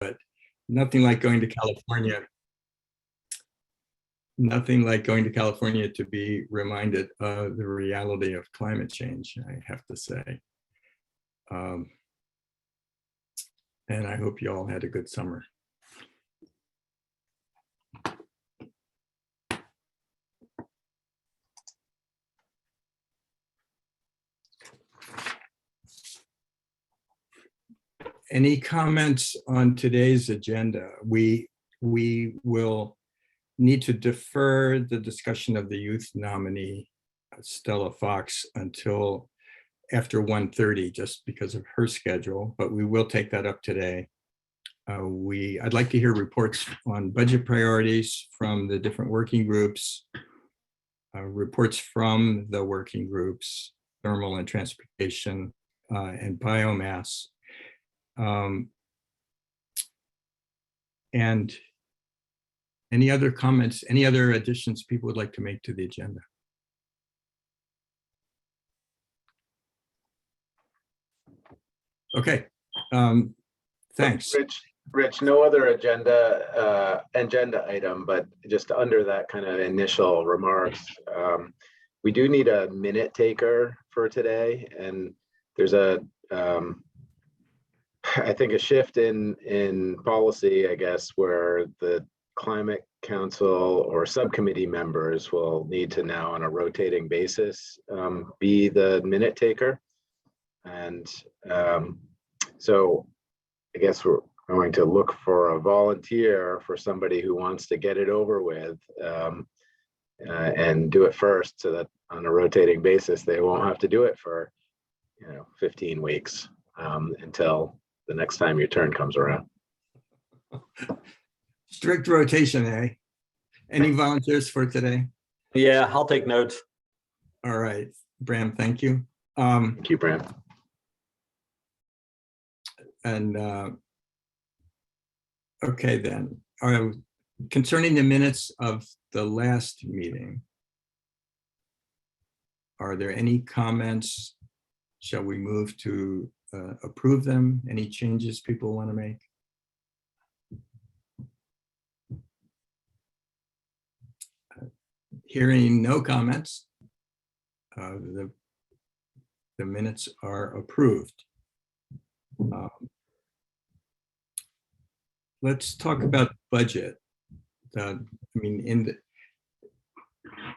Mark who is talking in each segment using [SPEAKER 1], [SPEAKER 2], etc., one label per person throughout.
[SPEAKER 1] but nothing like going to California. Nothing like going to California to be reminded of the reality of climate change, I have to say. And I hope you all had a good summer. Any comments on today's agenda? We will need to defer the discussion of the youth nominee, Stella Fox, until after 1:30, just because of her schedule, but we will take that up today. I'd like to hear reports on budget priorities from the different working groups, reports from the working groups, thermal and transportation, and biomass. And any other comments, any other additions people would like to make to the agenda? Okay, thanks.
[SPEAKER 2] Rich, no other agenda item, but just under that kind of initial remarks, we do need a minute taker for today, and there's I think a shift in policy, I guess, where the Climate Council or subcommittee members will need to now, on a rotating basis, be the minute taker. And so I guess we're going to look for a volunteer for somebody who wants to get it over with and do it first, so that on a rotating basis, they won't have to do it for 15 weeks until the next time your turn comes around.
[SPEAKER 1] Strict rotation, eh? Any volunteers for today?
[SPEAKER 3] Yeah, I'll take notes.
[SPEAKER 1] All right, Bram, thank you.
[SPEAKER 2] Thank you, Bram.
[SPEAKER 1] And okay, then, concerning the minutes of the last meeting, are there any comments? Shall we move to approve them? Any changes people want to make? Hearing no comments, the minutes are approved. Let's talk about budget. I mean,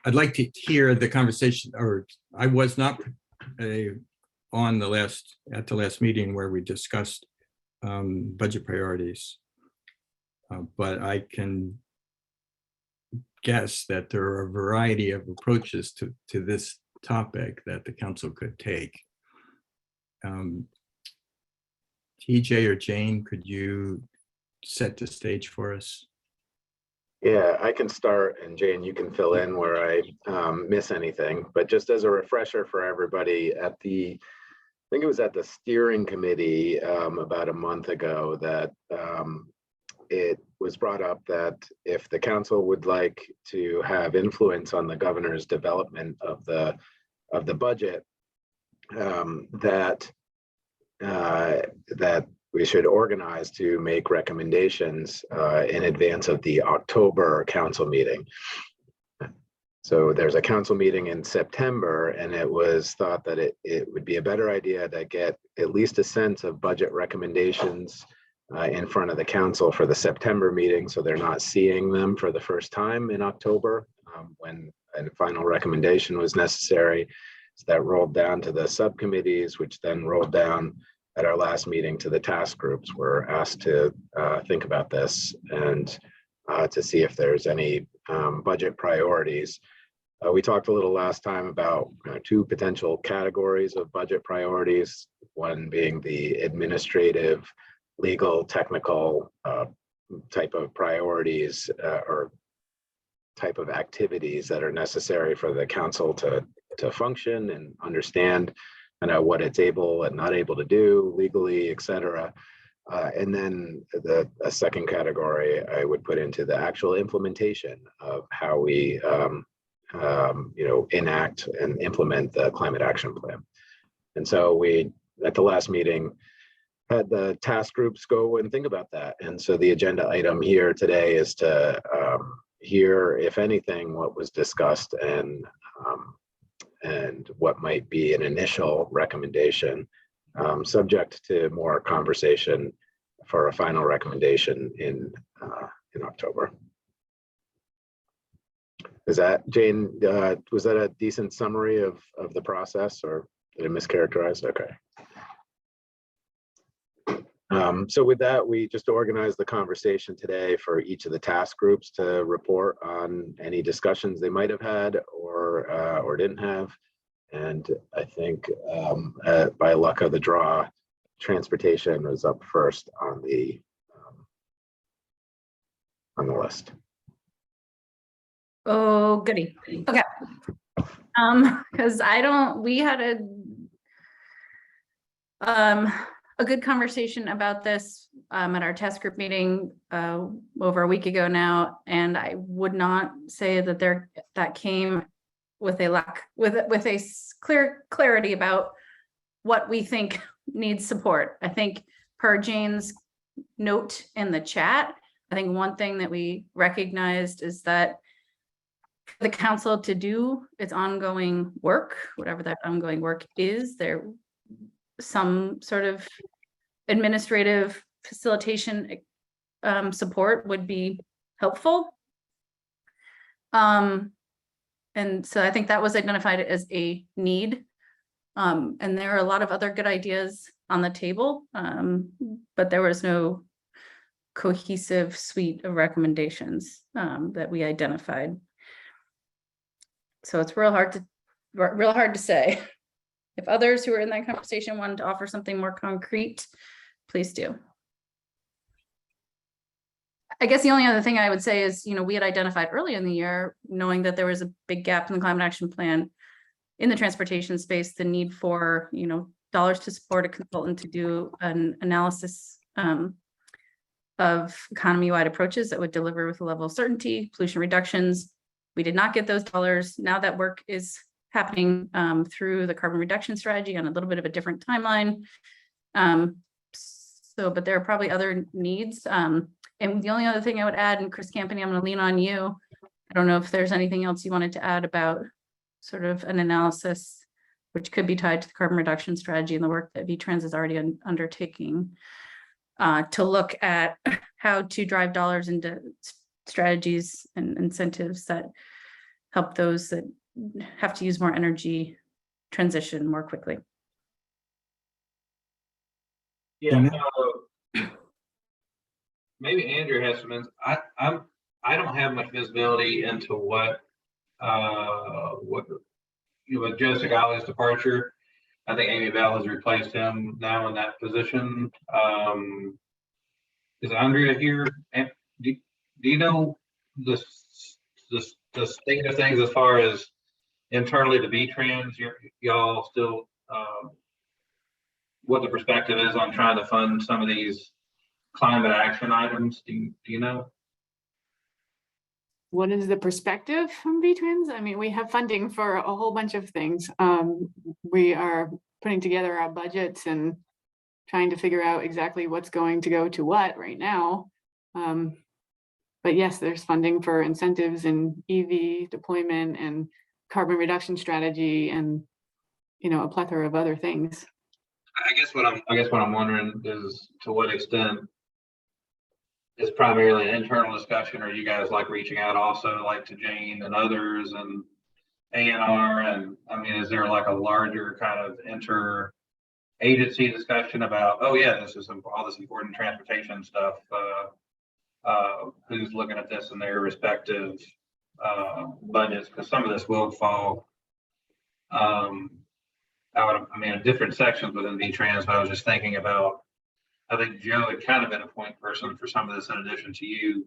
[SPEAKER 1] I'd like to hear the conversation, or I was not on at the last meeting where we discussed budget priorities, but I can guess that there are a variety of approaches to this topic that the council could take. TJ or Jane, could you set the stage for us?
[SPEAKER 2] Yeah, I can start, and Jane, you can fill in where I miss anything. But just as a refresher for everybody, I think it was at the steering committee about a month ago that it was brought up that if the council would like to have influence on the governor's development of the budget, that we should organize to make recommendations in advance of the October council meeting. So there's a council meeting in September, and it was thought that it would be a better idea to get at least a sense of budget recommendations in front of the council for the September meeting, so they're not seeing them for the first time in October when a final recommendation was necessary. So that rolled down to the subcommittees, which then rolled down at our last meeting to the task groups. We're asked to think about this and to see if there's any budget priorities. We talked a little last time about two potential categories of budget priorities, one being the administrative, legal, technical type of priorities or type of activities that are necessary for the council to function and understand what it's able and not able to do legally, et cetera. And then a second category I would put into the actual implementation of how we enact and implement the climate action plan. And so we, at the last meeting, had the task groups go and think about that. And so the agenda item here today is to hear, if anything, what was discussed and what might be an initial recommendation, subject to more conversation for a final recommendation in October. Is that, Jane, was that a decent summary of the process, or did I mischaracterize? Okay. So with that, we just organized the conversation today for each of the task groups to report on any discussions they might have had or didn't have. And I think by luck of the draw, transportation was up first on the list.
[SPEAKER 4] Oh, goody. Okay. Because we had a good conversation about this at our task group meeting over a week ago now, and I would not say that that came with a clear clarity about what we think needs support. I think per Jane's note in the chat, I think one thing that we recognized is that for the council to do its ongoing work, whatever that ongoing work is, there some sort of administrative facilitation support would be helpful. And so I think that was identified as a need. And there are a lot of other good ideas on the table, but there was no cohesive suite of recommendations that we identified. So it's real hard to say. If others who are in that conversation wanted to offer something more concrete, please do. I guess the only other thing I would say is, we had identified early in the year, knowing that there was a big gap in the climate action plan in the transportation space, the need for, dollars to support a consultant to do an analysis of economy-wide approaches that would deliver with a level of certainty, pollution reductions. We did not get those dollars. Now that work is happening through the carbon reduction strategy on a little bit of a different timeline. But there are probably other needs. And the only other thing I would add, and Chris Campany, I'm going to lean on you. I don't know if there's anything else you wanted to add about sort of an analysis, which could be tied to the carbon reduction strategy and the work that VTrans is already undertaking to look at how to drive dollars into strategies and incentives that help those that have to use more energy transition more quickly.
[SPEAKER 5] Yeah, maybe Andrew has some. I don't have much visibility into what with Joe Segali's departure. I think Amy Bell has replaced him now in that position. Is Andrea here? And do you know the state of things as far as internally to VTrans? Y'all still what the perspective is on trying to fund some of these climate action items? Do you know?
[SPEAKER 6] What is the perspective from VTrans? I mean, we have funding for a whole bunch of things. We are putting together our budgets and trying to figure out exactly what's going to go to what right now. But yes, there's funding for incentives and EV deployment and carbon reduction strategy and, a plethora of other things.
[SPEAKER 5] I guess what I'm wondering is to what extent is primarily an internal discussion, or you guys like reaching out also like to Jane and others and A&R, and I mean, is there like a larger kind of inter-agency discussion about, oh yeah, this is all this important transportation stuff, who's looking at this in their respective budgets, because some of this will fall out of, different sections within VTrans, but I was just thinking about, I think Joe had kind of been a point person for some of this in addition to you.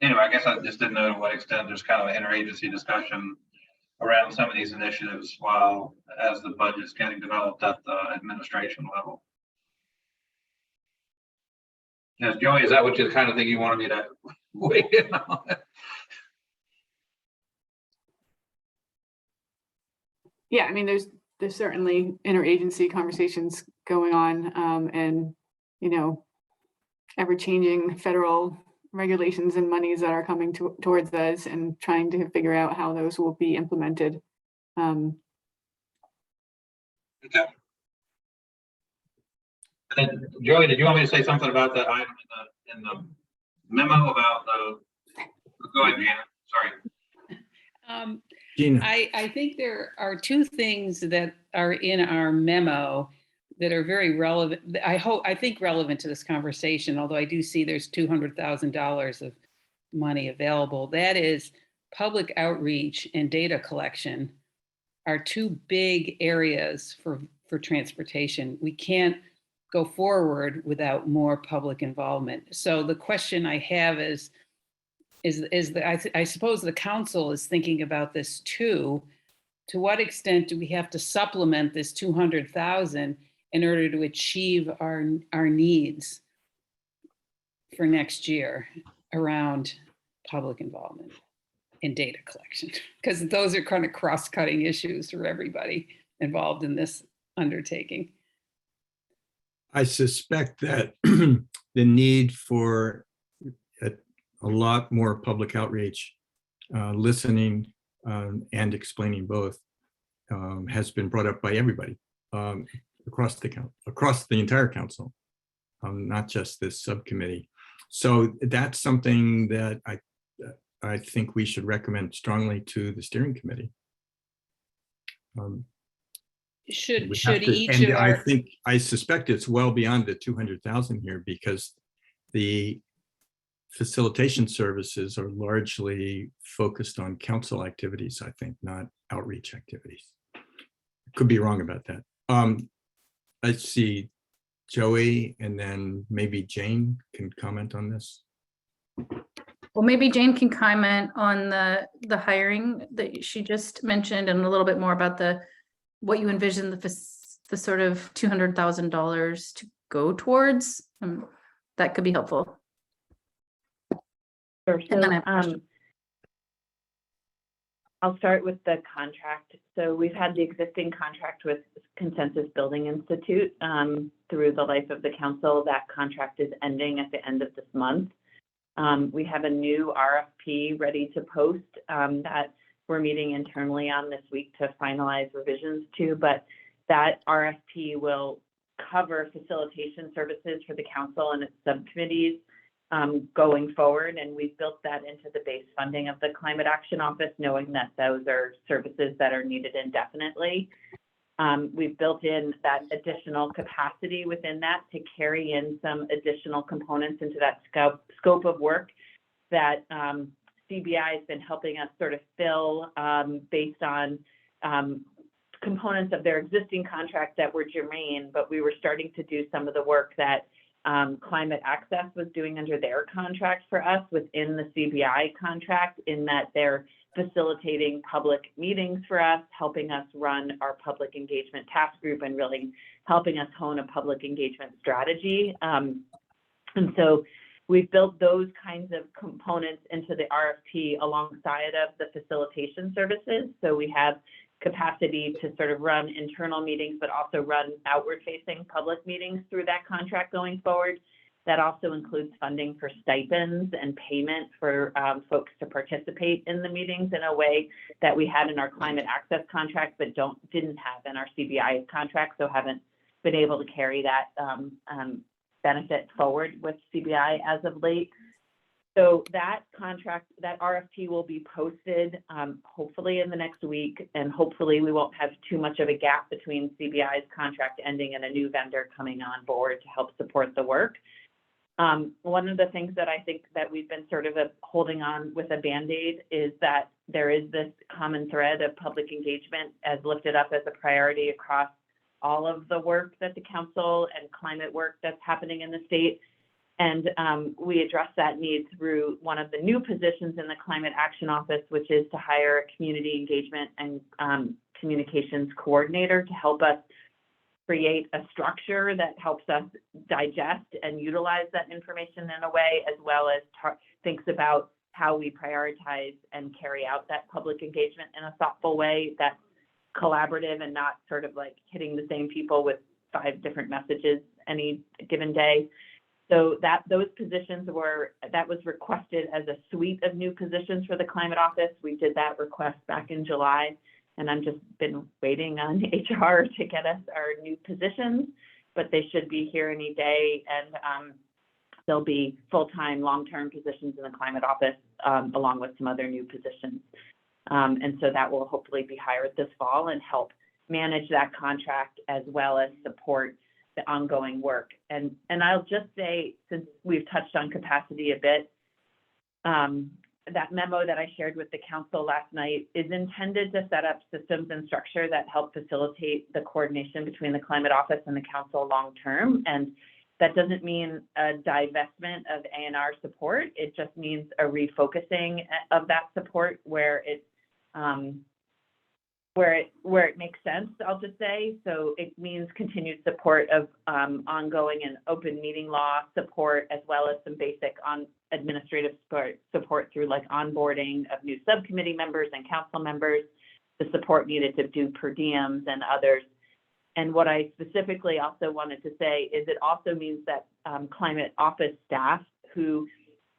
[SPEAKER 5] Anyway, I guess I just didn't know to what extent there's kind of an interagency discussion around some of these initiatives while as the budget's getting developed at the administration level. Yes, Joey, is that what you kind of think you wanted me to weigh in on?
[SPEAKER 6] Yeah, I mean, there's there's certainly interagency conversations going on, and, you know, ever-changing federal regulations and monies that are coming towards us, and trying to figure out how those will be implemented.
[SPEAKER 5] Okay. And then Joey, did you want me to say something about that item in the memo about the, go ahead, Janet, sorry.
[SPEAKER 1] Gina,
[SPEAKER 7] I think there are two things that are in our memo that are very relevant. I think relevant to this conversation, although I do see there's $200,000 of money available. That is public outreach and data collection are two big areas for transportation. We can't go forward without more public involvement. So the question I have is I suppose the council is thinking about this too. To what extent do we have to supplement this 200,000 in order to achieve our needs for next year around public involvement in data collection? Because those are kind of cross-cutting issues for everybody involved in this undertaking.
[SPEAKER 1] I suspect that the need for a lot more public outreach, listening and explaining both, has been brought up by everybody across the entire council, not just this subcommittee. So that's something that I think we should recommend strongly to the steering committee.
[SPEAKER 7] Should
[SPEAKER 1] We have to-
[SPEAKER 7] each
[SPEAKER 1] and
[SPEAKER 7] of our
[SPEAKER 1] I suspect it's well beyond the 200,000 here, because the facilitation services are largely focused on council activities, I think, not outreach activities. Could be wrong about that. I see Joey, and then maybe Jane can comment on this.
[SPEAKER 4] Well, maybe Jane can comment on the hiring that she just mentioned, and a little bit more about what you envision the sort of $200,000 to go towards. That could be helpful.
[SPEAKER 8] Sure.
[SPEAKER 4] And then I
[SPEAKER 8] So
[SPEAKER 4] have a question.
[SPEAKER 8] I'll start with the contract. So we've had the existing contract with Consensus Building Institute through the life of the council. That contract is ending at the end of this month. We have a new RFP ready to post that we're meeting internally on this week to finalize revisions to, but that RFP will cover facilitation services for the council and its subcommittees going forward. And we've built that into the base funding of the Climate Action Office, knowing that those are services that are needed indefinitely. We've built in that additional capacity within that to carry in some additional components into that scope of work that CBI has been helping us sort of fill based on components of their existing contract that were germane, but we were starting to do some of the work that Climate Access was doing under their contract for us within the CBI contract, in that they're facilitating public meetings for us, helping us run our public engagement task group, and really helping us hone a public engagement strategy. And so we've built those kinds of components into the RFP alongside of the facilitation services. So we have capacity to sort of run internal meetings, but also run outward-facing public meetings through that contract going forward. That also includes funding for stipends and payment for folks to participate in the meetings in a way that we had in our Climate Access contract, but didn't have in our CBI contract, so haven't been able to carry that benefit forward with CBI as of late. So that contract, that RFP will be posted hopefully in the next week, and hopefully we won't have too much of a gap between CBI's contract ending and a new vendor coming on board to help support the work. One of the things that I think that we've been sort of holding on with a Band-Aid is that there is this common thread of public engagement as lifted up as a priority across all of the work that the council and climate work that's happening in the state. And we address that need through one of the new positions in the Climate Action Office, which is to hire a community engagement and communications coordinator to help us create a structure that helps us digest and utilize that information in a way, as well as thinks about how we prioritize and carry out that public engagement in a thoughtful way. That's collaborative and not sort of like hitting the same people with 5 different messages any given day. So those positions that was requested as a suite of new positions for the climate office. We did that request back in July, and I'm just been waiting on HR to get us our new positions, but they should be here any day, and there'll be full-time, long-term positions in the climate office, along with some other new positions. And so that will hopefully be hired this fall and help manage that contract as well as support the ongoing work. And I'll just say, since we've touched on capacity a bit, that memo that I shared with the council last night is intended to set up systems and structure that help facilitate the coordination between the climate office and the council long-term. And that doesn't mean a divestment of A&R support. It just means a refocusing of that support where it makes sense, I'll just say. So it means continued support of ongoing and open meeting law support, as well as some basic administrative support through like onboarding of new subcommittee members and council members, the support needed to do per diems and others. And what I specifically also wanted to say is it also means that climate office staff who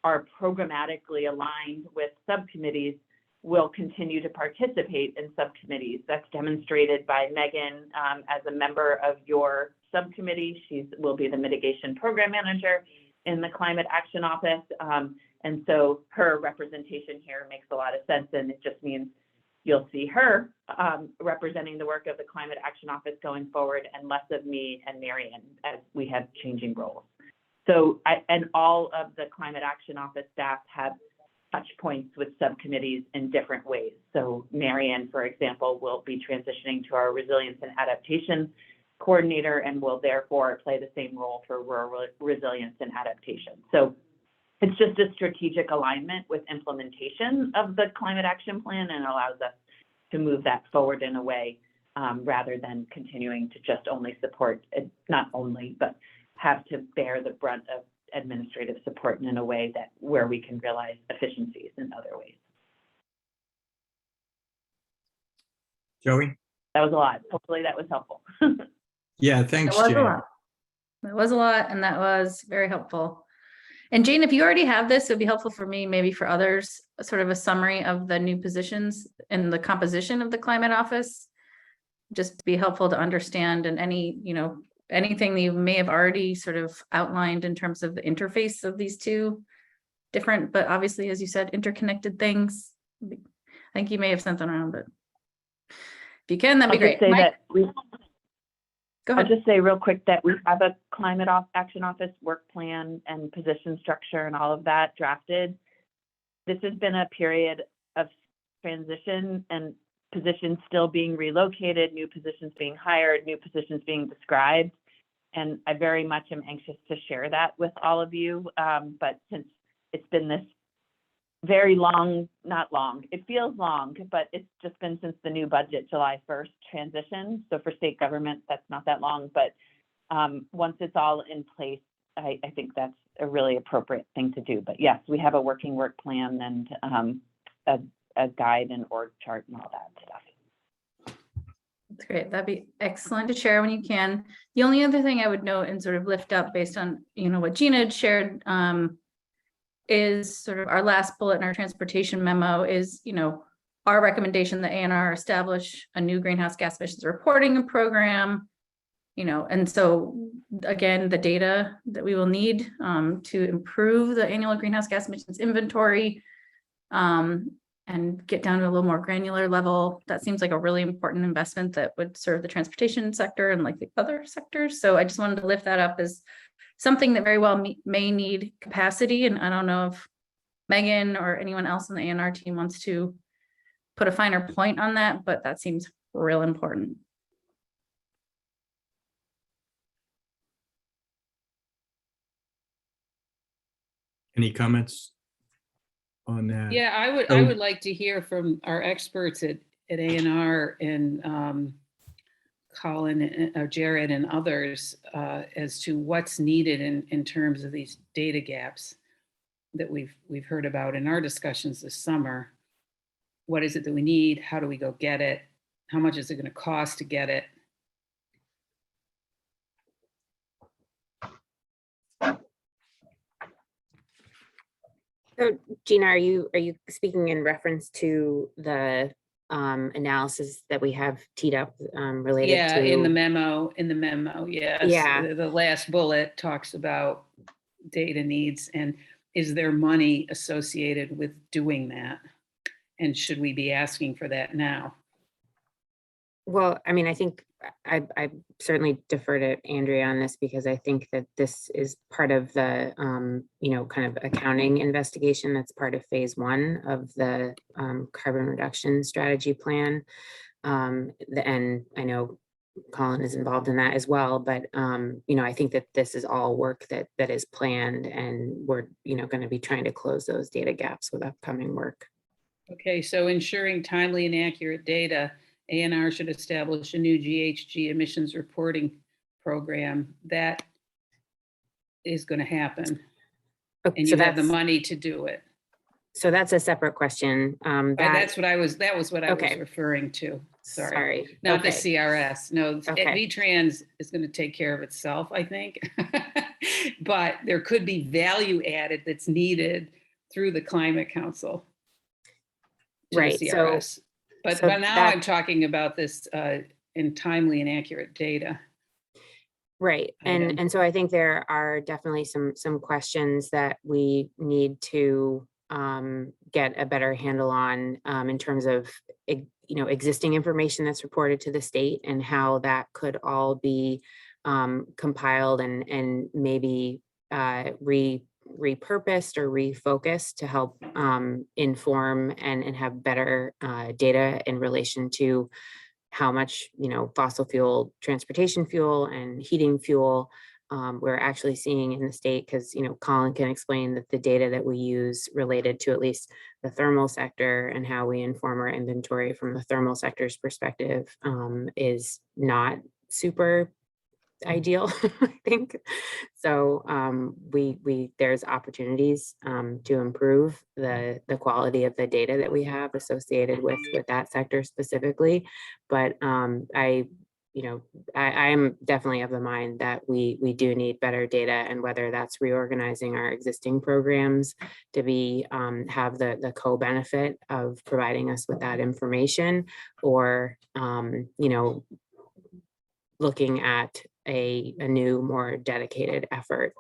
[SPEAKER 8] are programmatically aligned with subcommittees will continue to participate in subcommittees. That's demonstrated by Megan as a member of your subcommittee. She will be the mitigation program manager in the Climate Action Office. And so her representation here makes a lot of sense, and it just means you'll see her representing the work of the Climate Action Office going forward, and less of me and Marion as we have changing roles. So, and all of the Climate Action Office staff have touch points with subcommittees in different ways. So Marion, for example, will be transitioning to our resilience and adaptation coordinator and will therefore play the same role for rural resilience and adaptation. So it's just a strategic alignment with implementation of the climate action plan, and allows us to move that forward in a way rather than continuing to just only support, not only, but have to bear the brunt of administrative support in a way that where we can realize efficiencies in other ways.
[SPEAKER 1] Joey?
[SPEAKER 8] That was a lot. Hopefully that was helpful.
[SPEAKER 1] Yeah, thanks,
[SPEAKER 4] That was a
[SPEAKER 1] Jane.
[SPEAKER 4] lot. That was a lot, and that was very helpful. And Jane, if you already have this, it'd be helpful for me, maybe for others, sort of a summary of the new positions and the composition of the climate office. Just to be helpful to understand, and any, anything that you may have already sort of outlined in terms of the interface of these two different, but obviously, as you said, interconnected things. I think you may have sent them around, but if you can, that'd be great. Mike? Go
[SPEAKER 8] I'll
[SPEAKER 4] ahead.
[SPEAKER 8] just say real quick that we have a climate action office work plan and position structure and all of that drafted. This has been a period of transition and positions still being relocated, new positions being hired, new positions being described. And I very much am anxious to share that with all of you. But since it's been this very long, not long, it feels long, but it's just been since the new budget, July 1st transition. So for state government, that's not that long, but once it's all in place, I think that's a really appropriate thing to do. But yes, we have a working work plan and a guide and org chart and all that stuff.
[SPEAKER 4] That's great. That'd be excellent to share when you can. The only other thing I would note and sort of lift up based on, what Gina had shared, is sort of our last bullet in our transportation memo is, our recommendation that A&R establish a new greenhouse gas emissions reporting program, and so again, the data that we will need to improve the annual greenhouse gas emissions inventory and get down to a little more granular level. That seems like a really important investment that would serve the transportation sector and like the other sectors. So I just wanted to lift that up as something that very well may need capacity. And I don't know if Megan or anyone else on the A&R team wants to put a finer point on that, but that seems real important.
[SPEAKER 1] Any comments on that?
[SPEAKER 7] Yeah, I would like to hear from our experts at A&R and Colin or Jared and others as to what's needed in terms of these data gaps that we've heard about in our discussions this summer. What is it that we need? How do we go get it? how much is it going to cost to get it?
[SPEAKER 9] So Gina, are you speaking in reference to the analysis that we have teed up related
[SPEAKER 7] Yeah,
[SPEAKER 9] to?
[SPEAKER 7] in the memo, yes.
[SPEAKER 9] Yeah.
[SPEAKER 7] The last bullet talks about data needs, and is there money associated with doing that? And should we be asking for that now?
[SPEAKER 9] Well, I mean, I think I certainly defer to Andrea on this because I think that this is part of the, kind of accounting investigation that's part of phase 1 of the carbon reduction strategy plan. And I know Colin is involved in that as well, but, I think that this is all work that is planned, and we're, going to be trying to close those data gaps with upcoming work.
[SPEAKER 7] Okay, so ensuring timely and accurate data, ANR should establish a new GHG emissions reporting program. That is going to happen.
[SPEAKER 9] Okay,
[SPEAKER 7] And
[SPEAKER 9] so
[SPEAKER 7] you have the
[SPEAKER 9] that's,
[SPEAKER 7] money to do it.
[SPEAKER 9] so that's a separate question.
[SPEAKER 7] That was what I was
[SPEAKER 9] Okay.
[SPEAKER 7] referring to.
[SPEAKER 9] Sorry.
[SPEAKER 7] Not the
[SPEAKER 9] Okay.
[SPEAKER 7] CRS. No,
[SPEAKER 9] Okay.
[SPEAKER 7] VTrans is going to take care of itself, I think. But there could be value added that's needed through the Climate Council to
[SPEAKER 9] Right,
[SPEAKER 7] the
[SPEAKER 9] so-
[SPEAKER 7] CRS. But
[SPEAKER 9] so
[SPEAKER 7] now
[SPEAKER 9] that-
[SPEAKER 7] I'm talking about this in timely and accurate data.
[SPEAKER 9] Right.
[SPEAKER 7] item.
[SPEAKER 9] And so I think there are definitely some questions that we need to get a better handle on in terms of, existing information that's reported to the state and how that could all be compiled and maybe repurposed or refocused to help inform and have better data in relation to how much, fossil fuel, transportation fuel and heating fuel we're actually seeing in the state, because, Colin can explain that the data that we use related to at least the thermal sector and how we inform our inventory from the thermal sector's perspective is not super ideal, I think. So there's opportunities to improve the quality of the data that we have associated with that sector specifically. But I'm definitely of the mind that we do need better data, and whether that's reorganizing our existing programs to be have the co-benefit of providing us with that information, or looking at a new, more dedicated effort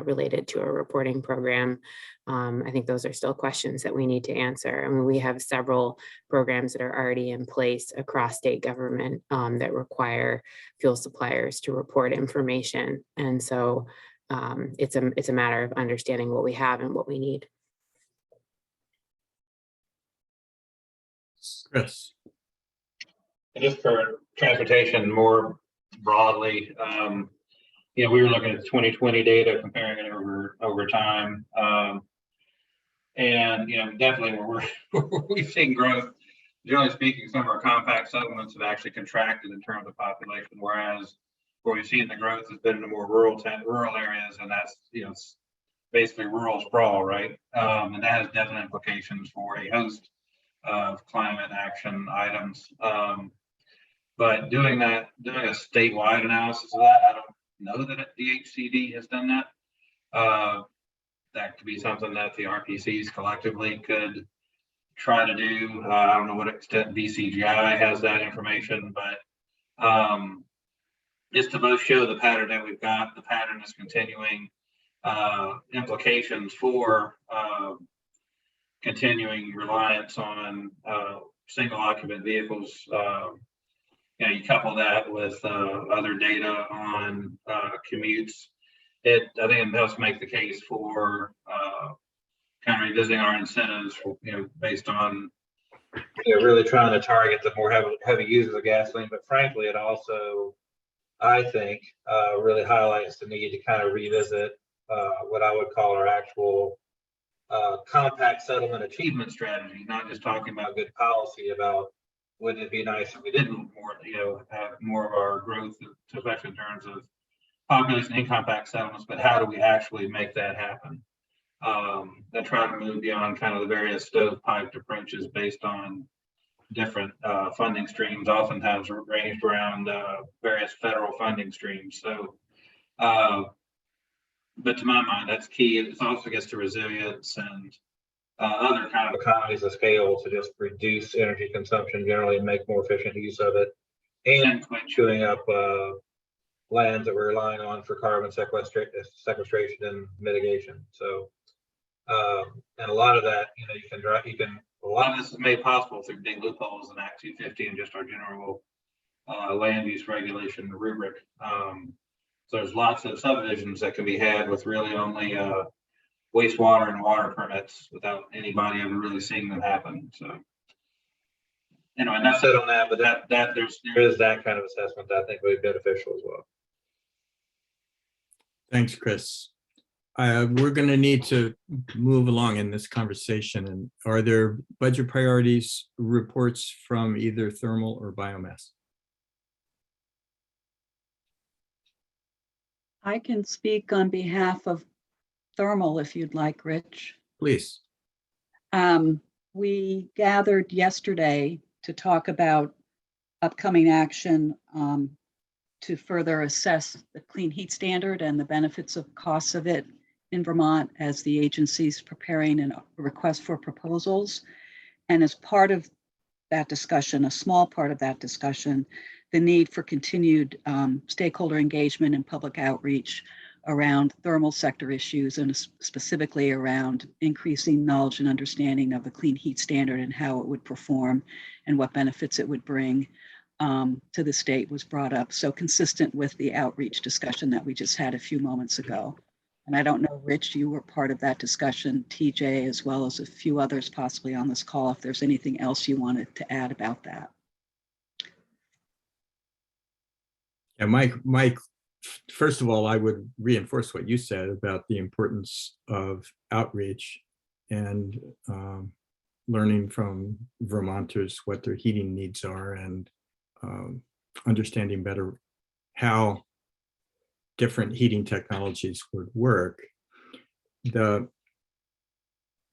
[SPEAKER 9] related to a reporting program. I think those are still questions that we need to answer. I mean, we have several programs that are already in place across state government that require fuel suppliers to report information. And so it's a matter of understanding what we have and what we need.
[SPEAKER 1] Chris.
[SPEAKER 5] And just for transportation more broadly, we were looking at 2020 data, comparing it over time. And definitely we've seen growth. Generally speaking, some of our compact settlements have actually contracted in terms of population, whereas where we've seen the growth has been in the more rural areas, and that's it's basically rural sprawl, right? And that has definite implications for a host of climate action items. But doing a statewide analysis of that, I don't know that the HCD has done that. That could be something that the RPCs collectively could try to do. I don't know what extent BCGI has that information, but just to both show the pattern that we've got, the pattern is continuing, implications for continuing reliance on single occupant vehicles. You couple that with other data on commutes. I think it helps make the case for kind of revisiting our incentives for, based on really trying to target the more heavy users of gasoline. But frankly, it also, I think, really highlights the need to kind of revisit what I would call our actual compact settlement achievement strategy, not just talking about good policy about wouldn't it be nice if we didn't more, have more of our growth, especially in terms of population in compact settlements, but how do we actually make that happen? And try to move beyond kind of the various stovepiped approaches based on different funding streams, oftentimes ranged around various federal funding streams. So, but to my mind, that's key. It also gets to resilience and other kind of economies of scale to just reduce energy consumption generally and make more efficient use of it, and quit chewing up lands that we're relying on for carbon sequestration and mitigation. So, and a lot of that, a lot of this is made possible through big loopholes in Act 250 and just our general land use regulation rubric. So there's lots of subdivisions that can be had with really only wastewater and water permits without anybody ever really seeing them happen. So anyway, enough said on that, but there is that kind of assessment that I think would be beneficial as well.
[SPEAKER 1] Thanks, Chris. We're going to need to move along in this conversation. And are there budget priorities reports from either thermal or biomass?
[SPEAKER 10] I can speak on behalf of thermal if you'd like, Rich.
[SPEAKER 1] Please.
[SPEAKER 10] We gathered yesterday to talk about upcoming action to further assess the clean heat standard and the benefits of costs of it in Vermont as the agency's preparing a request for proposals. And as part of that discussion, a small part of that discussion, the need for continued stakeholder engagement and public outreach around thermal sector issues, and specifically around increasing knowledge and understanding of the clean heat standard and how it would perform and what benefits it would bring to the state was brought up. So consistent with the outreach discussion that we just had a few moments ago. And I don't know, Rich, you were part of that discussion, TJ, as well as a few others possibly on this call, if there's anything else you wanted to add about that.
[SPEAKER 1] And Mike, first of all, I would reinforce what you said about the importance of outreach and learning from Vermonters what their heating needs are, and understanding better how different heating technologies would work.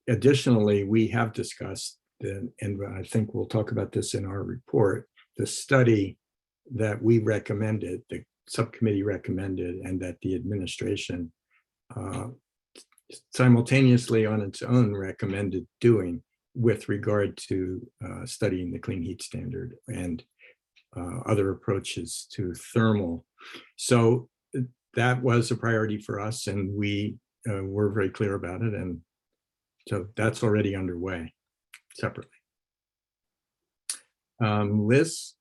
[SPEAKER 1] Additionally, we have discussed, and I think we'll talk about this in our report, the study that we recommended, the subcommittee recommended, and that the administration simultaneously on its own recommended doing with regard to studying the clean heat standard and other approaches to thermal. So that was a priority for us, and we were very clear about it. And so that's already underway separately. Liz?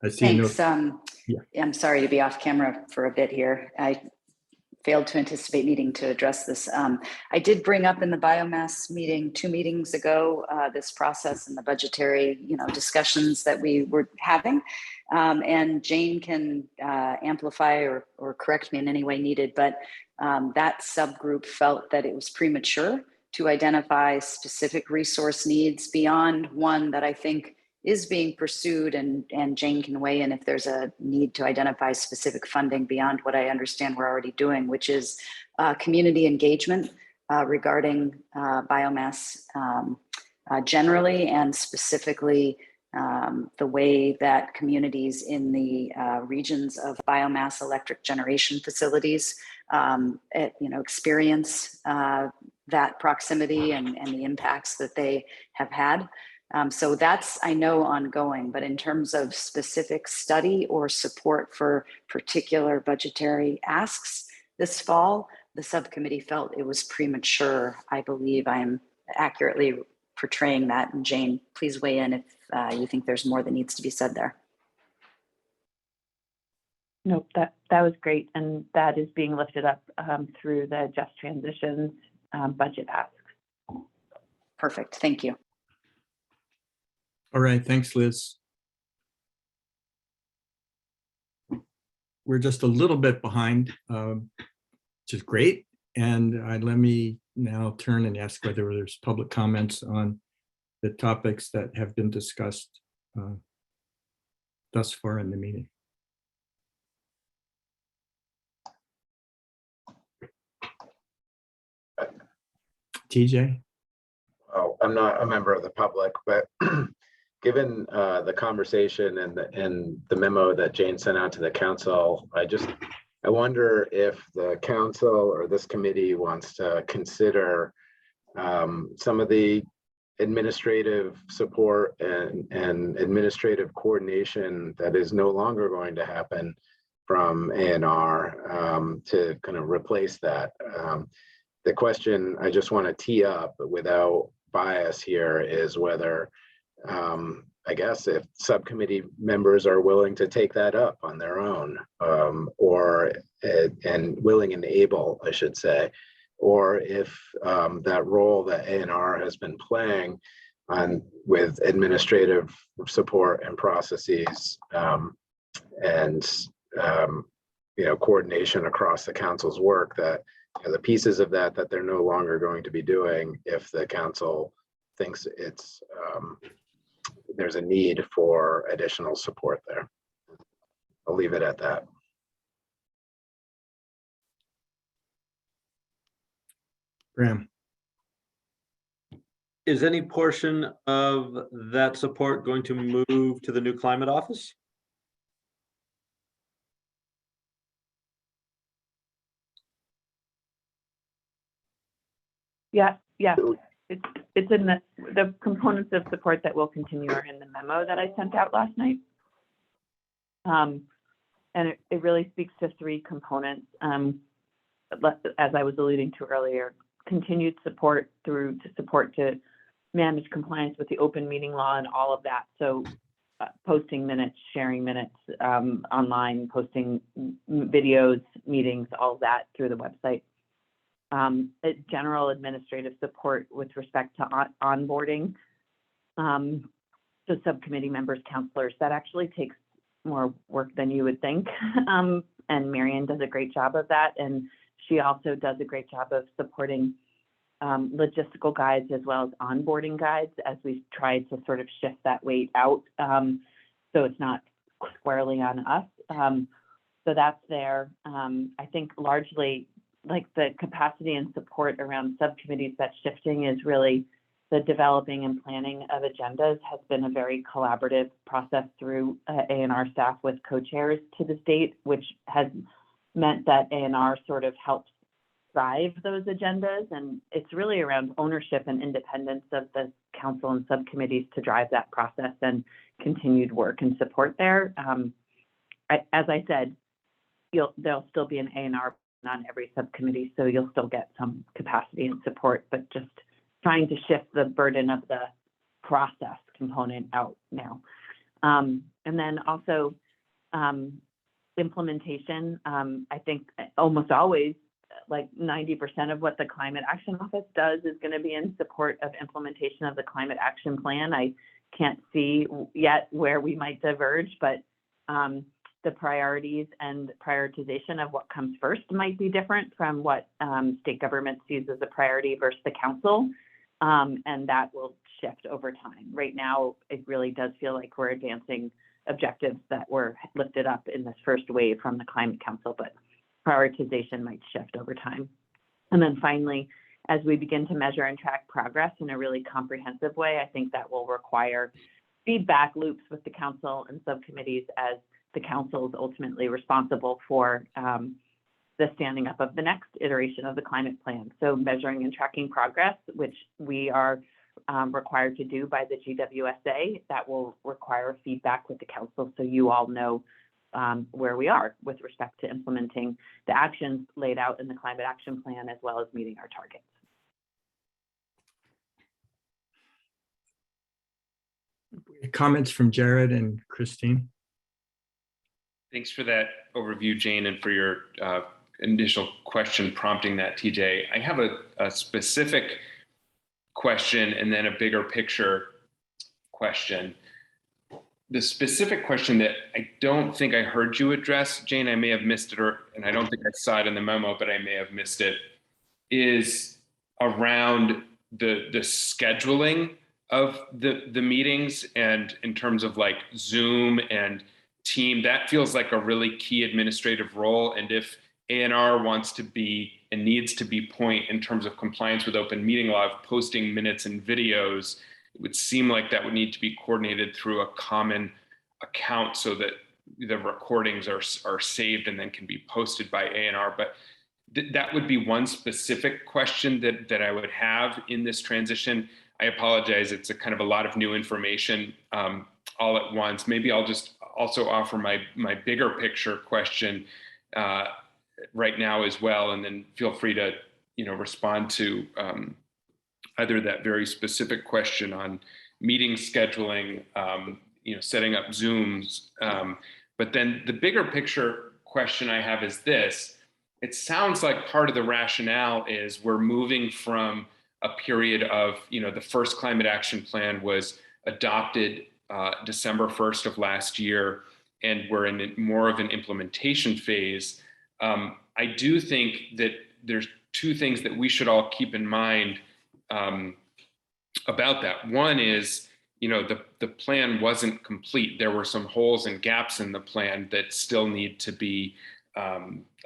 [SPEAKER 1] I see.
[SPEAKER 11] Thanks. I'm sorry to be off camera for a bit here. I failed to anticipate needing to address this. I did bring up in the biomass meeting 2 meetings ago this process and the budgetary, discussions that we were having. And Jane can amplify or correct me in any way needed, but that subgroup felt that it was premature to identify specific resource needs beyond one that I think is being pursued, and Jane can weigh in if there's a need to identify specific funding beyond what I understand we're already doing, which is community engagement regarding biomass generally, and specifically the way that communities in the regions of biomass electric generation facilities experience that proximity and the impacts that they have had. So that's, I know, ongoing, but in terms of specific study or support for particular budgetary asks this fall, the subcommittee felt it was premature. I believe I am accurately portraying that. And Jane, please weigh in if you think there's more that needs to be said there.
[SPEAKER 8] Nope, that was great. And that is being lifted up through the Just Transitions budget asks.
[SPEAKER 11] Perfect, thank you.
[SPEAKER 1] All right, thanks, Liz. We're just a little bit behind, which is great. And let me now turn and ask whether there's public comments on the topics that have been discussed thus far in the meeting. TJ?
[SPEAKER 2] Well, I'm not a member of the public, but given the conversation and the memo that Jane sent out to the council, I wonder if the council or this committee wants to consider some of the administrative support and administrative coordination that is no longer going to happen from A&R to kind of replace that. The question I just want to tee up without bias here is whether, I guess, if subcommittee members are willing to take that up on their own, and willing and able, I should say, or if that role that A&R has been playing with administrative support and processes and coordination across the council's work, that the pieces of that they're no longer going to be doing if the council thinks it's there's a need for additional support there. I'll leave it at that.
[SPEAKER 1] Graham.
[SPEAKER 3] Is any portion of that support going to move to the new climate office?
[SPEAKER 8] Yeah. It's in the components of support that will continue are in the memo that I sent out last night. And it really speaks to three components. As I was alluding to earlier, continued support to manage compliance with the open meeting law and all of that. So posting minutes, sharing minutes online, posting videos, meetings, all of that through the website. General administrative support with respect to onboarding. So subcommittee members, counselors, that actually takes more work than you would think. And Marion does a great job of that. And she also does a great job of supporting logistical guides as well as onboarding guides as we try to sort of shift that weight out. So it's not squarely on us. So that's there. I think largely like the capacity and support around subcommittees that's shifting is really the developing and planning of agendas has been a very collaborative process through A&R staff with co-chairs to this date, which has meant that A&R sort of helps drive those agendas. And it's really around ownership and independence of the council and subcommittees to drive that process and continued work and support there. As I said, there'll still be an A&R on every subcommittee, so you'll still get some capacity and support, but just trying to shift the burden of the process component out now. And then also implementation. I think almost always, like 90% of what the Climate Action Office does is going to be in support of implementation of the Climate Action Plan. I can't see yet where we might diverge, but the priorities and prioritization of what comes first might be different from what state government sees as a priority versus the council. And that will shift over time. Right now, it really does feel like we're advancing objectives that were lifted up in this first wave from the Climate Council, but prioritization might shift over time. And then finally, as we begin to measure and track progress in a really comprehensive way, I think that will require feedback loops with the council and subcommittees, as the council is ultimately responsible for the standing up of the next iteration of the climate plan. So measuring and tracking progress, which we are required to do by the GWSA, that will require feedback with the council so you all know where we are with respect to implementing the actions laid out in the climate action plan, as well as meeting our targets.
[SPEAKER 1] Comments from Jared and Christine?
[SPEAKER 12] Thanks for that overview, Jane, and for your initial question prompting that, TJ. I have a specific question and then a bigger picture question. The specific question that I don't think I heard you address, Jane, I may have missed it, and I don't think I saw it in the memo, but I may have missed it, is around the scheduling of the meetings, and in terms of like Zoom and team, that feels like a really key administrative role. And if ANR wants to be and needs to be point in terms of compliance with open meeting law of posting minutes and videos. It would seem like that would need to be coordinated through a common account so that the recordings are saved and then can be posted by ANR. But that would be one specific question that I would have in this transition. I apologize, it's a kind of a lot of new information all at once. Maybe I'll just also offer my bigger picture question right now as well, and then feel free to respond to either that very specific question on meeting scheduling, setting up Zooms, but then the bigger picture question I have is this. It sounds like part of the rationale is we're moving from a period of, the first climate action plan was adopted December 1st of last year, and we're in more of an implementation phase. I do think that there's two things that we should all keep in mind about that. One is, the plan wasn't complete. There were some holes and gaps in the plan that still need to be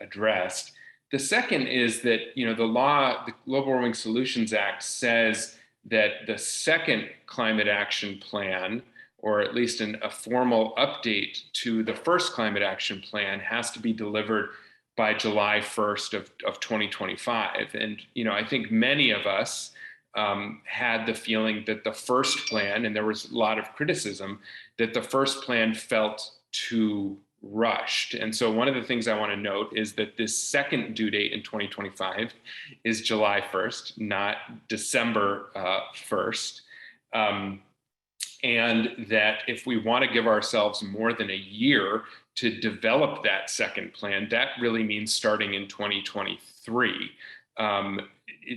[SPEAKER 12] addressed. The second is that, the Global Warming Solutions Act says that the second climate action plan, or at least a formal update to the first climate action plan, has to be delivered by July 1st of 2025. And, I think many of us had the feeling that the first plan, and there was a lot of criticism, that the first plan felt too rushed. And so one of the things I want to note is that this second due date in 2025 is July 1st, not December 1st. And that if we want to give ourselves more than a year to develop that second plan, that really means starting in 2023,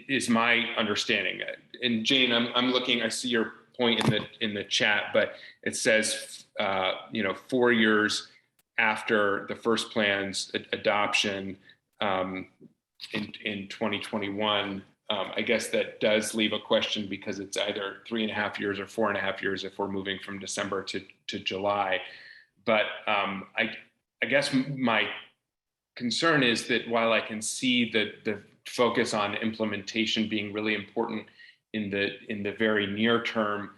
[SPEAKER 12] is my understanding. And Jane, I'm looking, I see your point in the chat, but it says, 4 years after the first plan's adoption in 2021. I guess that does leave a question because it's either 3.5 years or 4.5 years if we're moving from December to July. But I guess my concern is that while I can see the focus on implementation being really important in the very near term,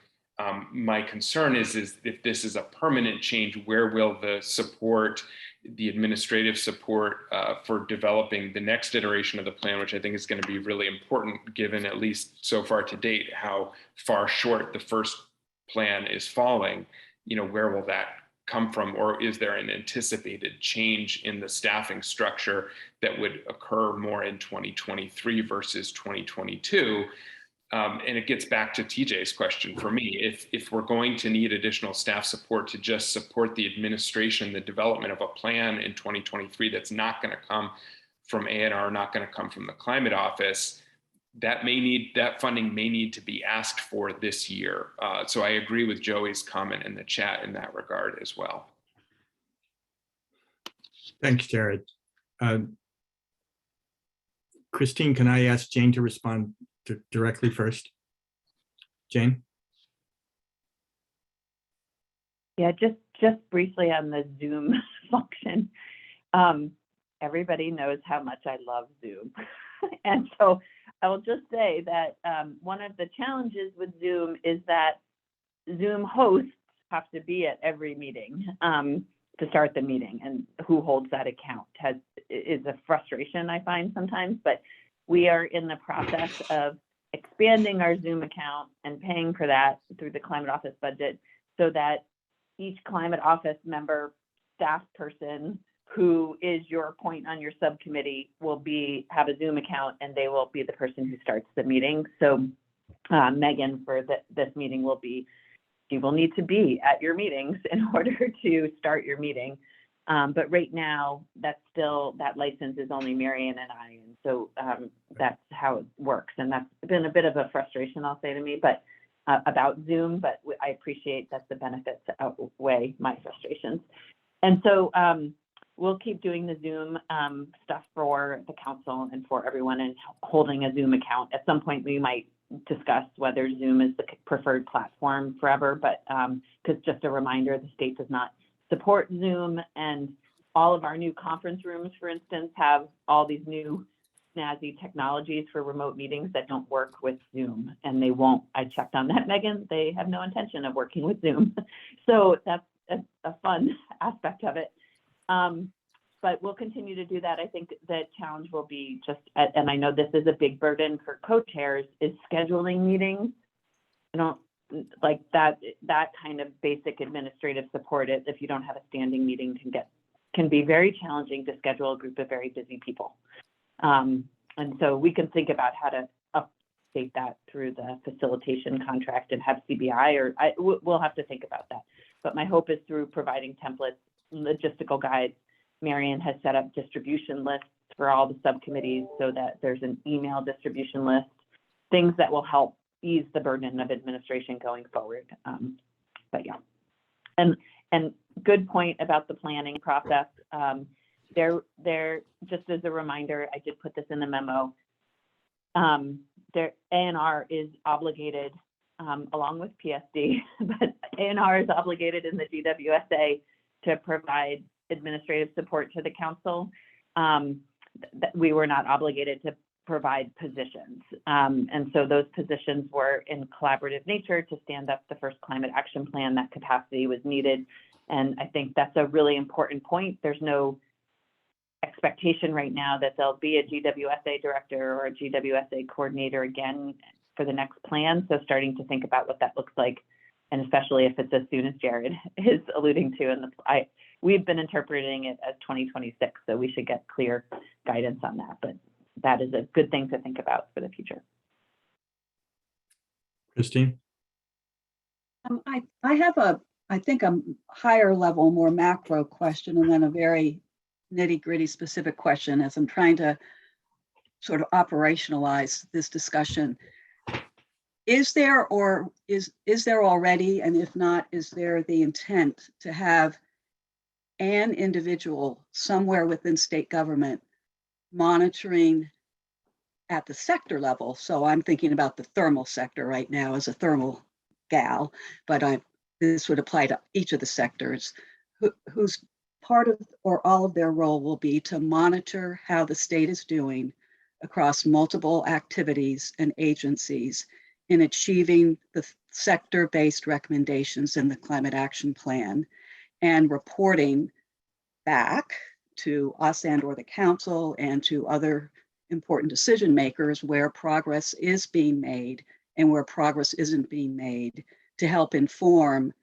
[SPEAKER 12] my concern is if this is a permanent change, where will the support, the administrative support for developing the next iteration of the plan, which I think is going to be really important given, at least so far to date, how far short the first plan is falling, where will that come from? Or is there an anticipated change in the staffing structure that would occur more in 2023 versus 2022? And it gets back to TJ's question for me. If we're going to need additional staff support to just support the administration, the development of a plan in 2023 that's not going to come from ANR, not going to come from the Climate Office, that funding may need to be asked for this year. So I agree with Joey's comment in the chat in that regard as well.
[SPEAKER 1] Thanks, Jared. Christine, can I ask Jane to respond directly first? Jane?
[SPEAKER 8] Yeah, just briefly on the Zoom function. Everybody knows how much I love Zoom. And so I will just say that one of the challenges with Zoom is that Zoom hosts have to be at every meeting to start the meeting, and who holds that account is a frustration I find sometimes, but we are in the process of expanding our Zoom account and paying for that through the Climate Office budget so that each Climate Office member, staff person who is your point on your subcommittee will have a Zoom account, and they will be the person who starts the meeting. So Megan for this meeting she will need to be at your meetings in order to start your meeting. But right now, that license is only Marion and I, and so that's how it works. And that's been a bit of a frustration, I'll say, to me, but about Zoom. But I appreciate that the benefits outweigh my frustrations. And so we'll keep doing the Zoom stuff for the council and for everyone, and holding a Zoom account. At some point, we might discuss whether Zoom is the preferred platform forever. But because just a reminder, the state does not support Zoom, and all of our new conference rooms, for instance, have all these new snazzy technologies for remote meetings that don't work with Zoom, and they won't. I checked on that, Megan. They have no intention of working with Zoom. So that's a fun aspect of it. But we'll continue to do that. I think the challenge will be just, and I know this is a big burden for co-chairs, is scheduling meetings. I don't like that kind of basic administrative support. If you don't have a standing meeting, can be very challenging to schedule a group of very busy people. And so we can think about how to update that through the facilitation contract and have CBI, we'll have to think about that. But my hope is through providing templates, logistical guides. Marion has set up distribution lists for all the subcommittees so that there's an email distribution list, things that will help ease the burden of administration going forward. But yeah, and good point about the planning process. There, just as a reminder, I did put this in the memo. Their ANR is obligated, along with PSD, but ANR is obligated in the GWSA to provide administrative support to the council. We were not obligated to provide positions. And so those positions were in collaborative nature to stand up the first climate action plan. That capacity was needed. And I think that's a really important point. There's no expectation right now that there'll be a GWSA director or a GWSA coordinator again for the next plan. So starting to think about what that looks like, and especially if it's as soon as Jared is alluding to. And we've been interpreting it as 2026, so we should get clear guidance on that. But that is a good thing to think about for the future.
[SPEAKER 1] Christine?
[SPEAKER 10] I have I think a higher level, more macro question, and then a very nitty-gritty specific question as I'm trying to sort of operationalize this discussion. Is there already, and if not, is there the intent to have an individual somewhere within state government monitoring at the sector level? So I'm thinking about the thermal sector right now as a thermal gal, but this would apply to each of the sectors, whose part of or all of their role will be to monitor how the state is doing across multiple activities and agencies in achieving the sector-based recommendations in the Climate Action Plan, and reporting back to us and or the council and to other important decision makers where progress is being made and where progress isn't being made, to help inform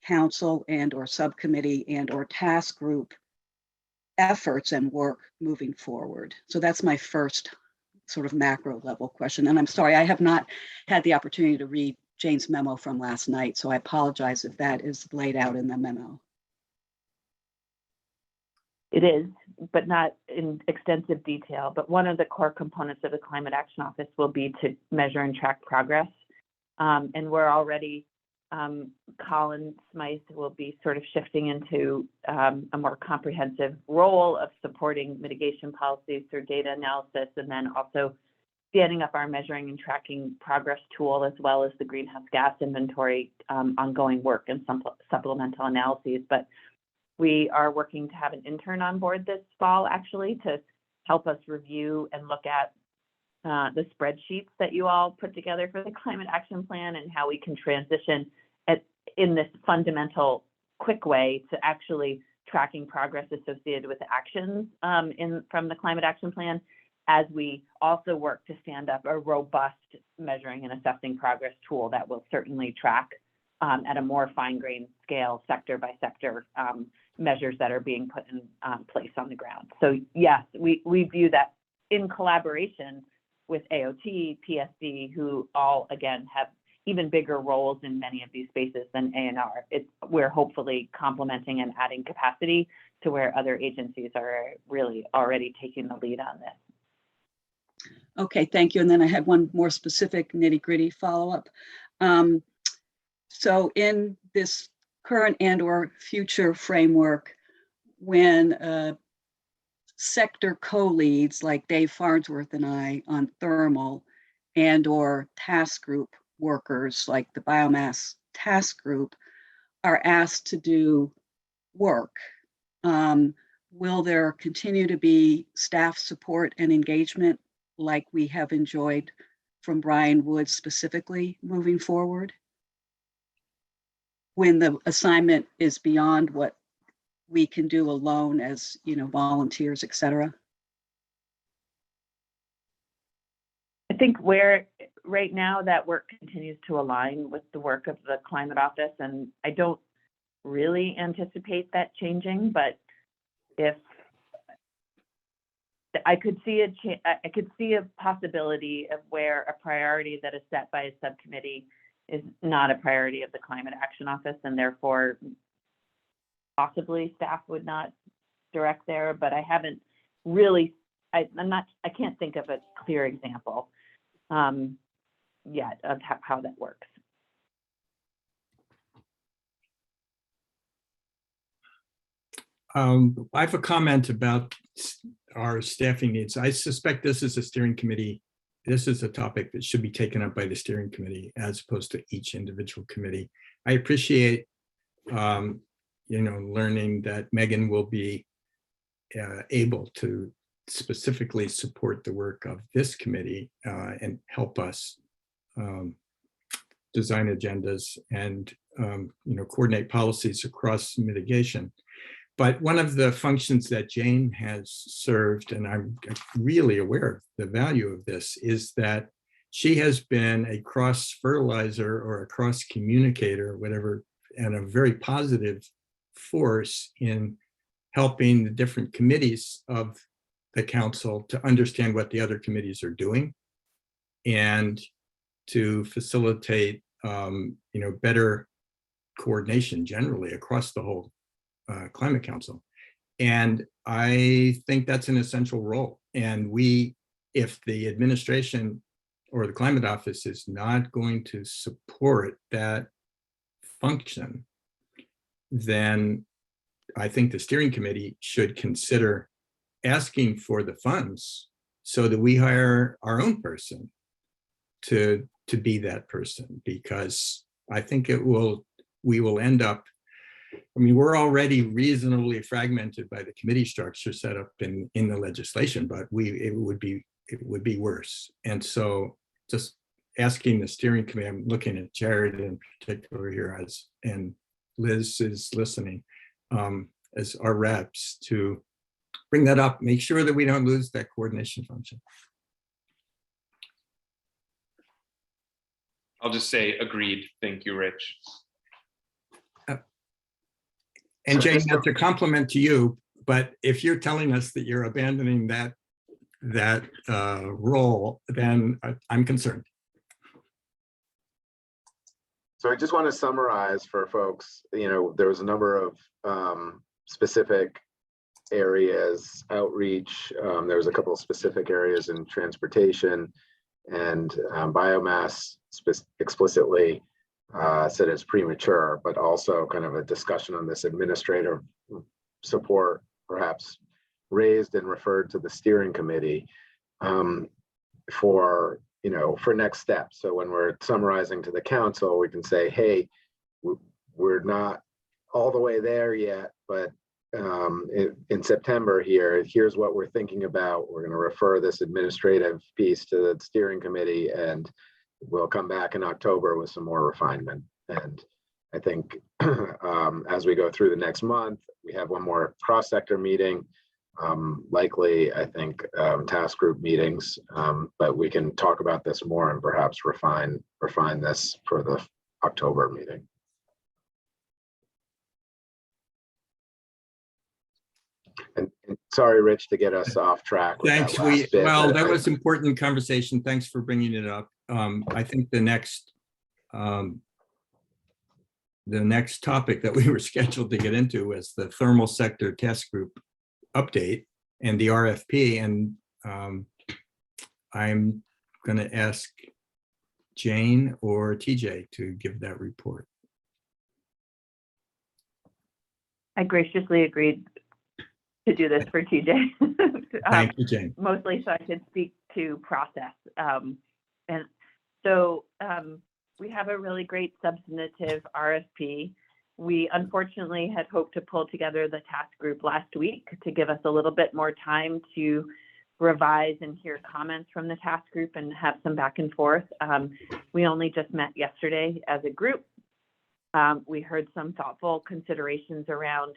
[SPEAKER 10] council and or subcommittee and or task group efforts and work moving forward. So that's my first sort of macro level question. And I'm sorry, I have not had the opportunity to read Jane's memo from last night, so I apologize if that is laid out in the memo.
[SPEAKER 8] It is, but not in extensive detail. But one of the core components of the Climate Action Office will be to measure and track progress. And we're already, Colin Smythe will be sort of shifting into a more comprehensive role of supporting mitigation policies through data analysis, and then also standing up our measuring and tracking progress tool, as well as the greenhouse gas inventory, ongoing work and some supplemental analyses. But we are working to have an intern on board this fall, actually, to help us review and look at the spreadsheets that you all put together for the Climate Action Plan, and how we can transition in this fundamental, quick way to actually tracking progress associated with actions from the Climate Action Plan, as we also work to stand up a robust measuring and assessing progress tool that will certainly track at a more fine-grained scale, sector by sector, measures that are being put in place on the ground. So yes, we view that in collaboration with AOT, PSD, who all, again, have even bigger roles in many of these spaces than ANR. We're hopefully complementing and adding capacity to where other agencies are really already taking the lead on this.
[SPEAKER 10] Okay, thank you. And then I had one more specific nitty-gritty follow-up. So in this current and or future framework, when sector co-leads like Dave Farnsworth and I on thermal, and or task group workers like the Biomass task group are asked to do work, will there continue to be staff support and engagement like we have enjoyed from Brian Woods specifically moving forward? When the assignment is beyond what we can do alone as, volunteers, et cetera?
[SPEAKER 8] I think right now that work continues to align with the work of the Climate Office, and I don't really anticipate that changing, but if I could see a possibility of where a priority that is set by a subcommittee is not a priority of the Climate Action Office, and therefore possibly staff would not direct there, but I haven't really, I can't think of a clear example yet of how that works.
[SPEAKER 1] I have a comment about our staffing needs. I suspect this is a steering committee. This is a topic that should be taken up by the steering committee as opposed to each individual committee. I appreciate, learning that Megan will be able to specifically support the work of this committee and help us design agendas and coordinate policies across mitigation. But one of the functions that Jane has served, and I'm really aware of the value of this, is that she has been a cross fertilizer or a cross communicator, whatever, and a very positive force in helping the different committees of the council to understand what the other committees are doing and to facilitate, better coordination generally across the whole Climate Council. And I think that's an essential role. And if the administration or the Climate Office is not going to support that function, then I think the steering committee should consider asking for the funds so that we hire our own person to be that person, because I think we will end up, we're already reasonably fragmented by the committee structure set up in the legislation, but it would be worse. And so just asking the steering committee, I'm looking at Jared in particular here, and Liz is listening, as our reps, to bring that up, make sure that we don't lose that coordination function.
[SPEAKER 12] I'll just say agreed. Thank you, Rich.
[SPEAKER 1] And Jane, that's a compliment to you, but if you're telling us that you're abandoning that role, then I'm concerned.
[SPEAKER 2] So I just want to summarize for folks, there was a number of specific areas, outreach. There was a couple of specific areas in transportation, and biomass explicitly said it's premature, but also kind of a discussion on this administrative support, perhaps raised and referred to the steering committee for next steps. So when we're summarizing to the council, we can say, hey, we're not all the way there yet, but in September here's what we're thinking about. We're going to refer this administrative piece to the steering committee, and we'll come back in October with some more refinement. And I think as we go through the next month, we have one more cross-sector meeting, likely, I think, task group meetings, but we can talk about this more and perhaps refine this for the October meeting. And sorry, Rich, to get us off track.
[SPEAKER 1] Thanks. That was important conversation. Thanks for bringing it up. I think the next topic that we were scheduled to get into was the thermal sector task group update and the RFP. And I'm going to ask Jane or TJ to give that report.
[SPEAKER 8] I graciously agreed to do this for TJ.
[SPEAKER 1] Thank you, Jane.
[SPEAKER 8] Mostly so I could speak to process. And so we have a really great substantive RFP We unfortunately had hoped to pull together the task group last week to give us a little bit more time to revise and hear comments from the task group and have some back and forth. We only just met yesterday as a group. We heard some thoughtful considerations around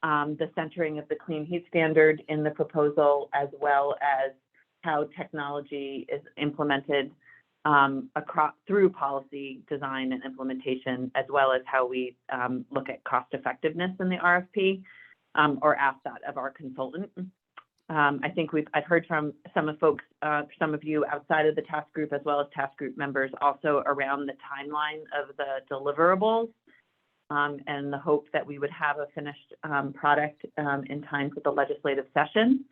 [SPEAKER 8] the centering of the clean heat standard in the proposal, as well as how technology is implemented across through policy design and implementation, as well as how we look at cost effectiveness in the RFP, or ask that of our consultant. I think I've heard from some of you outside of the task group, as well as task group members, also around the timeline of the deliverables, and the hope that we would have a finished product in time for the legislative session.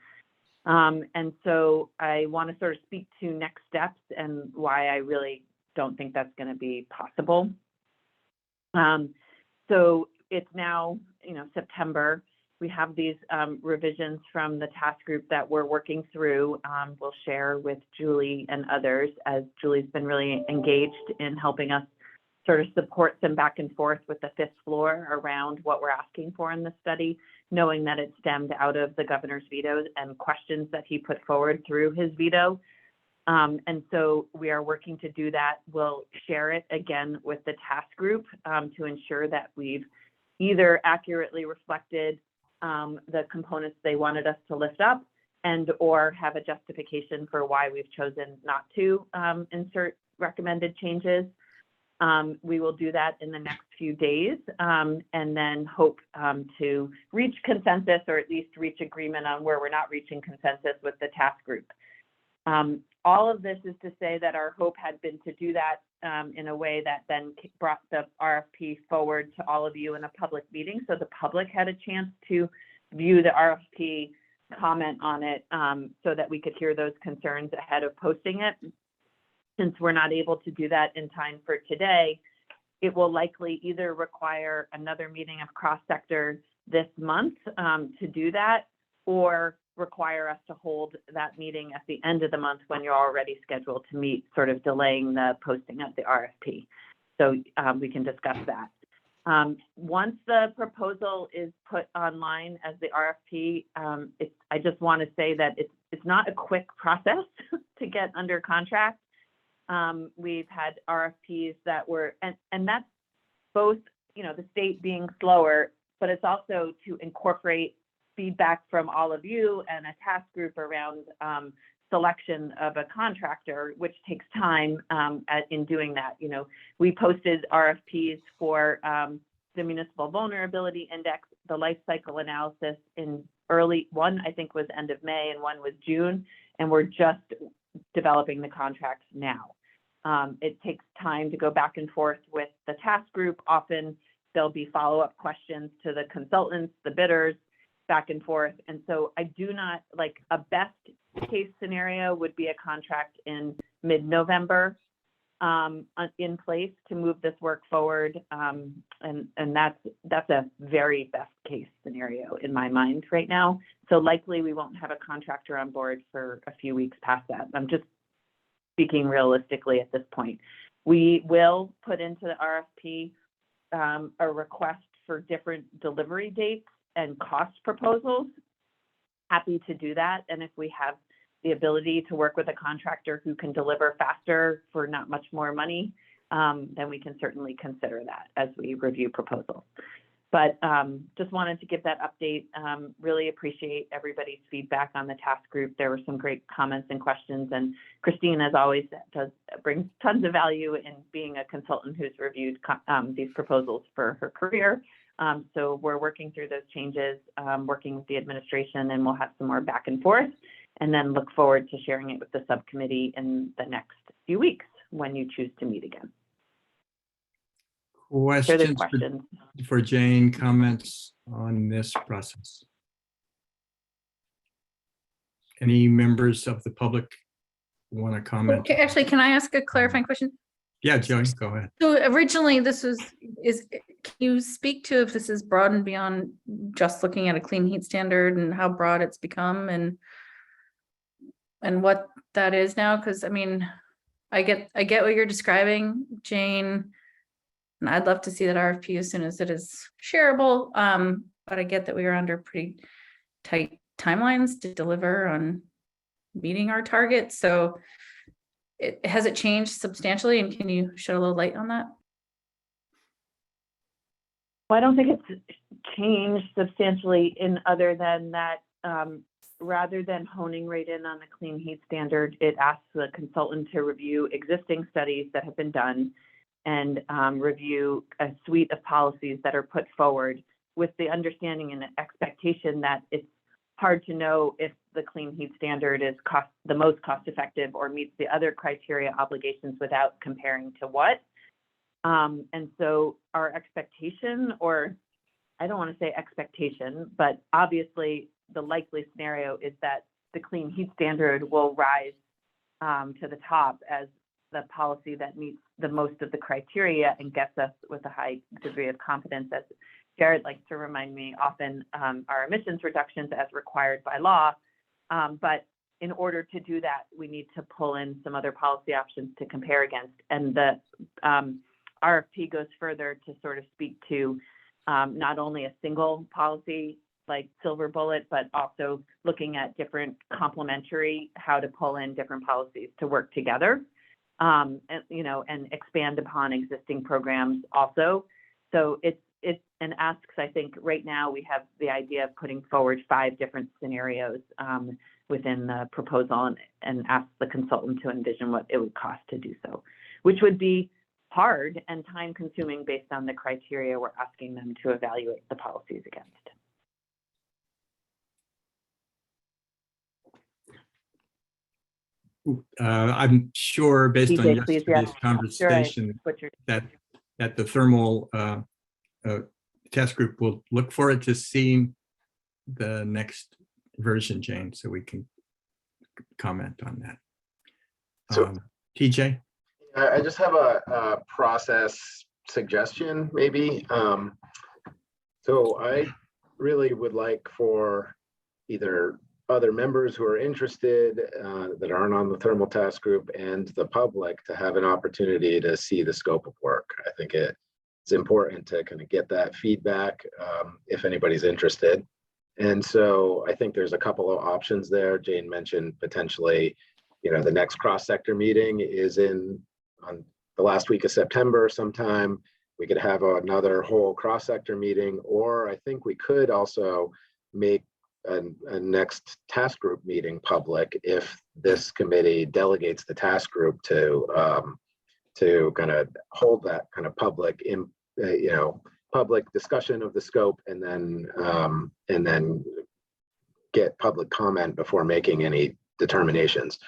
[SPEAKER 8] And so I want to sort of speak to next steps and why I really don't think that's going to be possible. So it's now, September. We have these revisions from the task group that we're working through. We'll share with Julie and others, as Julie's been really engaged in helping us sort of support some back and forth with the fifth floor around what we're asking for in the study, knowing that it stemmed out of the governor's veto and questions that he put forward through his veto. And so we are working to do that. We'll share it again with the task group to ensure that we've either accurately reflected the components they wanted us to lift up, and or have a justification for why we've chosen not to insert recommended changes. We will do that in the next few days, and then hope to reach consensus, or at least reach agreement on where we're not reaching consensus with the task group. All of this is to say that our hope had been to do that in a way that then brought the RFP forward to all of you in a public meeting, so the public had a chance to view the RFP, comment on it, so that we could hear those concerns ahead of posting it. Since we're not able to do that in time for today, it will likely either require another meeting of cross-sector this month to do that, or require us to hold that meeting at the end of the month when you're already scheduled to meet, sort of delaying the posting of the RFP. So we can discuss that. Once the proposal is put online as the RFP, I just want to say that it's not a quick process to get under contract. We've had RFPs that were, and that's both, the state being slower, but it's also to incorporate feedback from all of you and a task group around selection of a contractor, which takes time in doing that. We posted RFPs for the Municipal Vulnerability Index, the life cycle analysis in one I think was end of May and one was June, and we're just developing the contracts now. It takes time to go back and forth with the task group. Often there'll be follow-up questions to the consultants, the bidders, back and forth. And so I do not, like, a best case scenario would be a contract in mid-November in place to move this work forward. And that's a very best case scenario in my mind right now. So likely we won't have a contractor on board for a few weeks past that. I'm just speaking realistically at this point. We will put into the RFP a request for different delivery dates and cost proposals. Happy to do that. And if we have the ability to work with a contractor who can deliver faster for not much more money, then we can certainly consider that as we review proposals. But just wanted to give that update. Really appreciate everybody's feedback on the task group. There were some great comments and questions, and Christine, as always, brings tons of value in being a consultant who's reviewed these proposals for her career. So we're working through those changes, working with the administration, and we'll have some more back and forth, and then look forward to sharing it with the subcommittee in the next few weeks when you choose to meet again.
[SPEAKER 1] Questions for Jane, comments on this process? Any members of the public want to comment?
[SPEAKER 4] Okay, actually, can I ask a clarifying question?
[SPEAKER 1] Yeah, Joey, go ahead.
[SPEAKER 4] So originally this can you speak to if this is broadened beyond just looking at a clean heat standard and how broad it's become and what that is now? Because I mean, I get what you're describing, Jane, And I'd love to see that RFP as soon as it is shareable. But I get that we are under pretty tight timelines to deliver on meeting our targets. So has it changed substantially? And can you shed a little light on that?
[SPEAKER 8] Well, I don't think it's changed substantially in other than that, rather than honing right in on the clean heat standard, it asks the consultant to review existing studies that have been done and review a suite of policies that are put forward with the understanding and expectation that it's hard to know if the clean heat standard is the most cost effective or meets the other criteria obligations without comparing to what. And so our expectation, or I don't want to say expectation, but obviously the likely scenario is that the clean heat standard will rise to the top as the policy that meets the most of the criteria and gets us with a high degree of confidence. As Jared likes to remind me often, our emissions reductions as required by law. But in order to do that, we need to pull in some other policy options to compare against. And the RFP goes further to sort of speak to not only a single policy like silver bullet, but also looking at different complementary, how to pull in different policies to work together, and expand upon existing programs also. So it's and asks, I think right now we have the idea of putting forward 5 different scenarios within the proposal and ask the consultant to envision what it would cost to do so, which would be hard and time consuming based on the criteria we're asking them to evaluate the policies against.
[SPEAKER 1] I'm sure based on
[SPEAKER 8] TJ, please,
[SPEAKER 1] yesterday's
[SPEAKER 8] yes.
[SPEAKER 1] conversation that the thermal test group will look forward to seeing the next version, Jane, so we can comment on that.
[SPEAKER 2] So-
[SPEAKER 1] TJ?
[SPEAKER 2] I just have a process suggestion, maybe. So I really would like for either other members who are interested that aren't on the thermal task group and the public to have an opportunity to see the scope of work. I think it's important to kind of get that feedback if anybody's interested. And so I think there's a couple of options there. Jane mentioned potentially, the next cross-sector meeting is on the last week of September sometime. We could have another whole cross-sector meeting, or I think we could also make a next task group meeting public if this committee delegates the task group to kind of hold that kind of public public discussion of the scope, and then get public comment before making any determinations.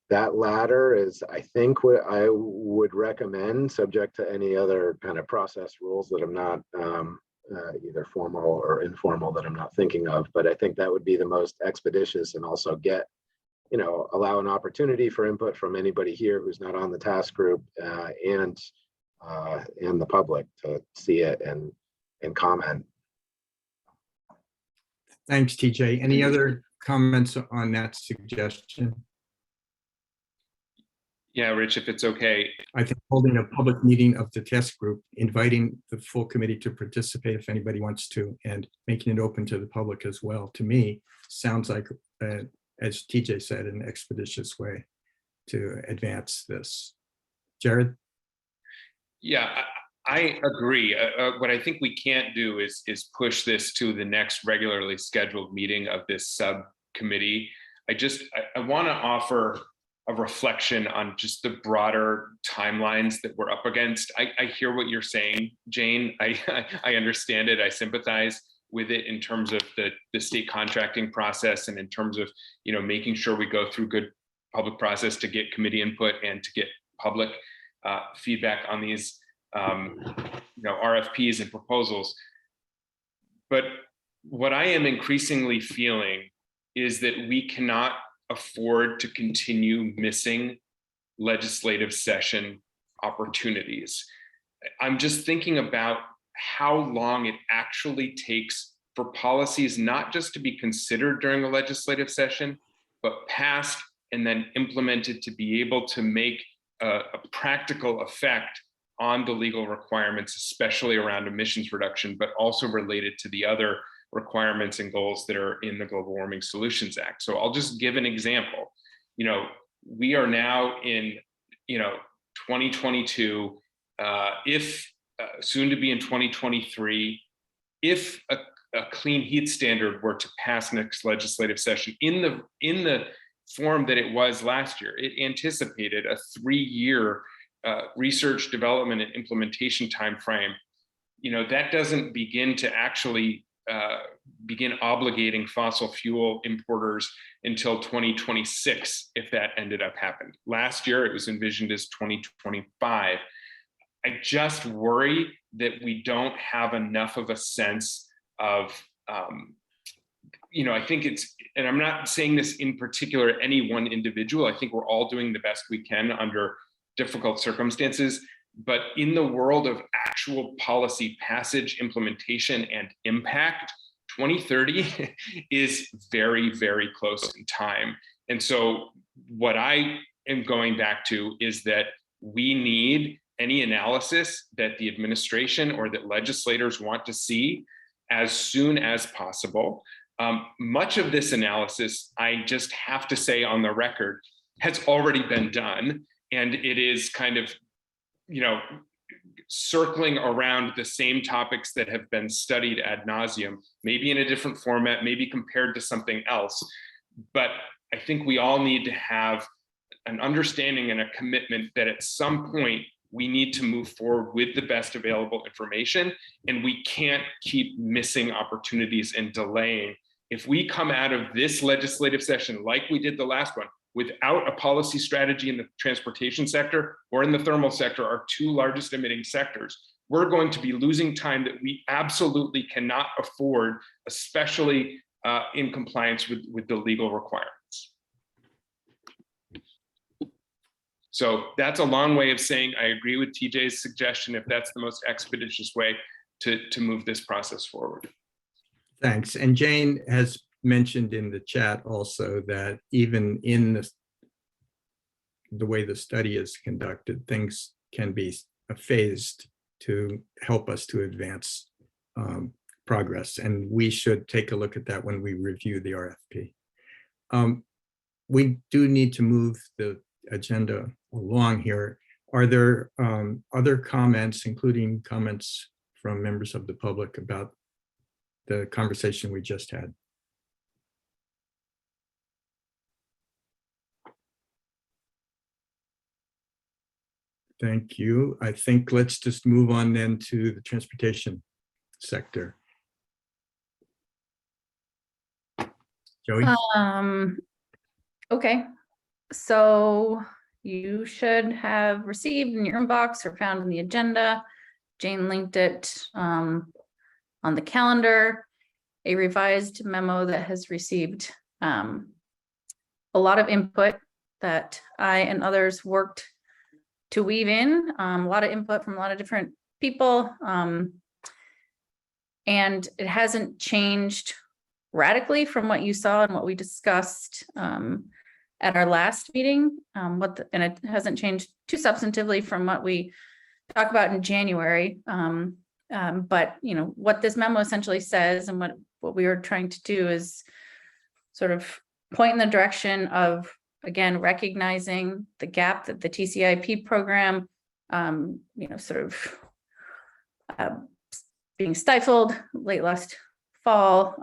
[SPEAKER 2] That latter is, I think, what I would recommend, subject to any other kind of process rules that I'm not either formal or informal that I'm not thinking of. But I think that would be the most expeditious and also allow an opportunity for input from anybody here who's not on the task group and the public to see it and comment.
[SPEAKER 1] Thanks, TJ. Any other comments on that suggestion?
[SPEAKER 12] Yeah, Rich, if it's okay.
[SPEAKER 1] I think holding a public meeting of the test group, inviting the full committee to participate if anybody wants to, and making it open to the public as well, to me, sounds like, as TJ said, an expeditious way to advance this. Jared?
[SPEAKER 12] Yeah, I agree. What I think we can't do is push this to the next regularly scheduled meeting of this subcommittee. I want to offer a reflection on just the broader timelines that we're up against. I hear what you're saying, Jane. I understand it. I sympathize with it in terms of the state contracting process and in terms of making sure we go through good public process to get committee input and to get public feedback on these RFPs and proposals. But what I am increasingly feeling is that we cannot afford to continue missing legislative session opportunities. I'm just thinking about how long it actually takes for policies not just to be considered during a legislative session, but passed and then implemented to be able to make a practical effect on the legal requirements, especially around emissions reduction, but also related to the other requirements and goals that are in the Global Warming Solutions Act. So I'll just give an example. We are now in 2022, if soon to be in 2023, if a clean heat standard were to pass next legislative session in the form that it was last year, it anticipated a 3-year research, development, and implementation timeframe. That doesn't begin to actually begin obligating fossil fuel importers until 2026, if that ended up happening. Last year, it was envisioned as 2025. I just worry that we don't have enough of a sense of, I think it's, and I'm not saying this in particular, any one individual. I think we're all doing the best we can under difficult circumstances. But in the world of actual policy passage, implementation, and impact, 2030 is very, very close in time. And so what I am going back to is that we need any analysis that the administration or that legislators want to see as soon as possible. Much of this analysis, I just have to say on the record, has already been done. And it is kind of, circling around the same topics that have been studied ad nauseum, maybe in a different format, maybe compared to something else. But I think we all need to have an understanding and a commitment that at some point we need to move forward with the best available information, and we can't keep missing opportunities and delaying. If we come out of this legislative session like we did the last one, without a policy strategy in the transportation sector or in the thermal sector, our 2 largest emitting sectors, we're going to be losing time that we absolutely cannot afford, especially in compliance with the legal requirements. So that's a long way of saying I agree with TJ's suggestion, if that's the most expeditious way to move this process forward.
[SPEAKER 1] Thanks. And Jane has mentioned in the chat also that even in the way the study is conducted, things can be phased to help us to advance progress. And we should take a look at that when we review the RFP. We do need to move the agenda along here. Are there other comments, including comments from members of the public about the conversation we just had? Thank you. I think let's just move on then to the transportation sector. Joey?
[SPEAKER 4] Okay, so you should have received in your inbox or found in the agenda. Jane linked it on the calendar, a revised memo that has received a lot of input that I and others worked to weave in, a lot of input from a lot of different people. And it hasn't changed radically from what you saw and what we discussed at our last meeting. And it hasn't changed too substantively from what we talked about in January. But what this memo essentially says, and what we were trying to do, is sort of point in the direction of, again, recognizing the gap that the TCIP program, sort of being stifled late last fall,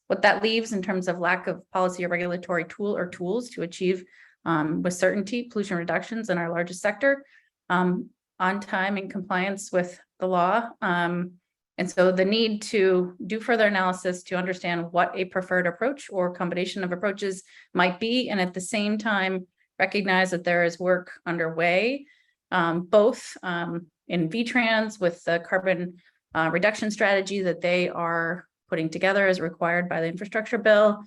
[SPEAKER 4] what that leaves in terms of lack of policy or regulatory tools to achieve with certainty pollution reductions in our largest sector on time in compliance with the law. And so the need to do further analysis to understand what a preferred approach or combination of approaches might be, and at the same time recognize that there is work underway, both in VTrans with the carbon reduction strategy that they are putting together as required by the infrastructure bill,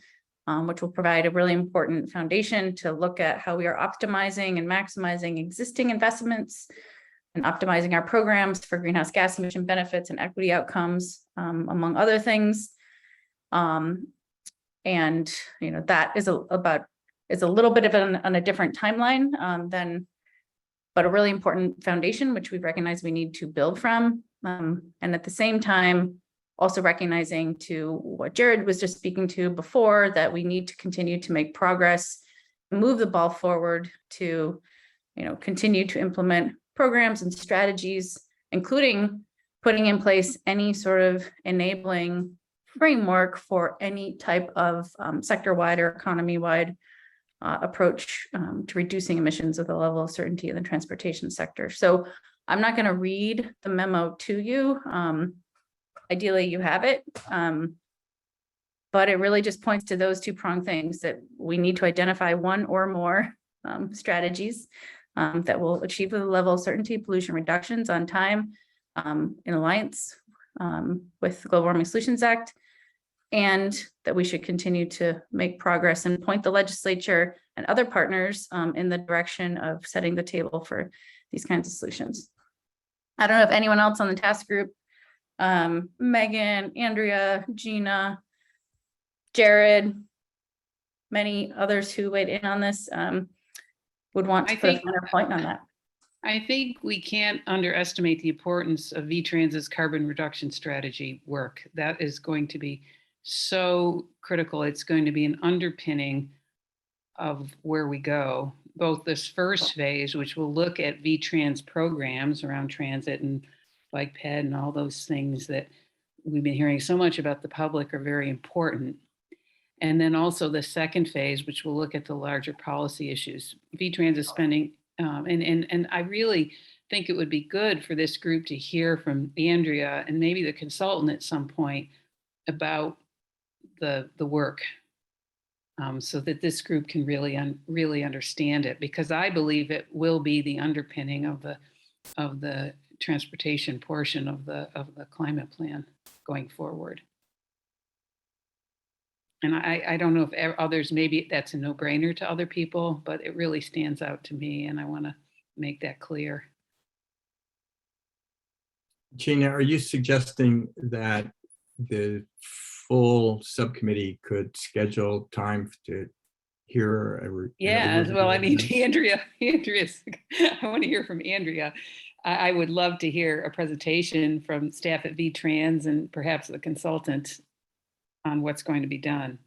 [SPEAKER 4] which will provide a really important foundation to look at how we are optimizing and maximizing existing investments and optimizing our programs for greenhouse gas emission benefits and equity outcomes, among other things. And that is a little bit of on a different timeline than but a really important foundation, which we recognize we need to build from. And at the same time, also recognizing to what Jared was just speaking to before, that we need to continue to make progress, move the ball forward to, continue to implement programs and strategies, including putting in place any sort of enabling framework for any type of sector-wide or economy-wide approach to reducing emissions with a level of certainty in the transportation sector. So I'm not going to read the memo to you. Ideally, you have it. But it really just points to those two-pronged things, that we need to identify one or more strategies that will achieve the level of certainty, pollution reductions on time in alliance with the Global Warming Solutions Act, and that we should continue to make progress and point the legislature and other partners in the direction of setting the table for these kinds of solutions. I don't know if anyone else on the task group, Megan, Andrea, Gina, Jared, many others who weighed in on this would want to put a finer point on that.
[SPEAKER 7] I think we can't underestimate the importance of VTrans's carbon reduction strategy work. That is going to be so critical. It's going to be an underpinning of where we go. Both this first phase, which will look at VTrans programs around transit and bike ped and all those things that we've been hearing so much about the public, are very important. And then also the second phase, which will look at the larger policy issues. VTrans is spending, and I really think it would be good for this group to hear from Andrea and maybe the consultant at some point about the work, so that this group can really understand it, because I believe it will be the underpinning of the transportation portion of the climate plan going forward. And I don't know if others, maybe that's a no-brainer to other people, but it really stands out to me, and I want to make that clear.
[SPEAKER 1] Gina, are you suggesting that the full subcommittee could schedule time to hear a
[SPEAKER 7] Yeah, well, I mean,
[SPEAKER 1] overview?
[SPEAKER 7] Andrea's, I want to hear from Andrea. I would love to hear a presentation from staff at VTrans and perhaps the consultant on what's going to be done.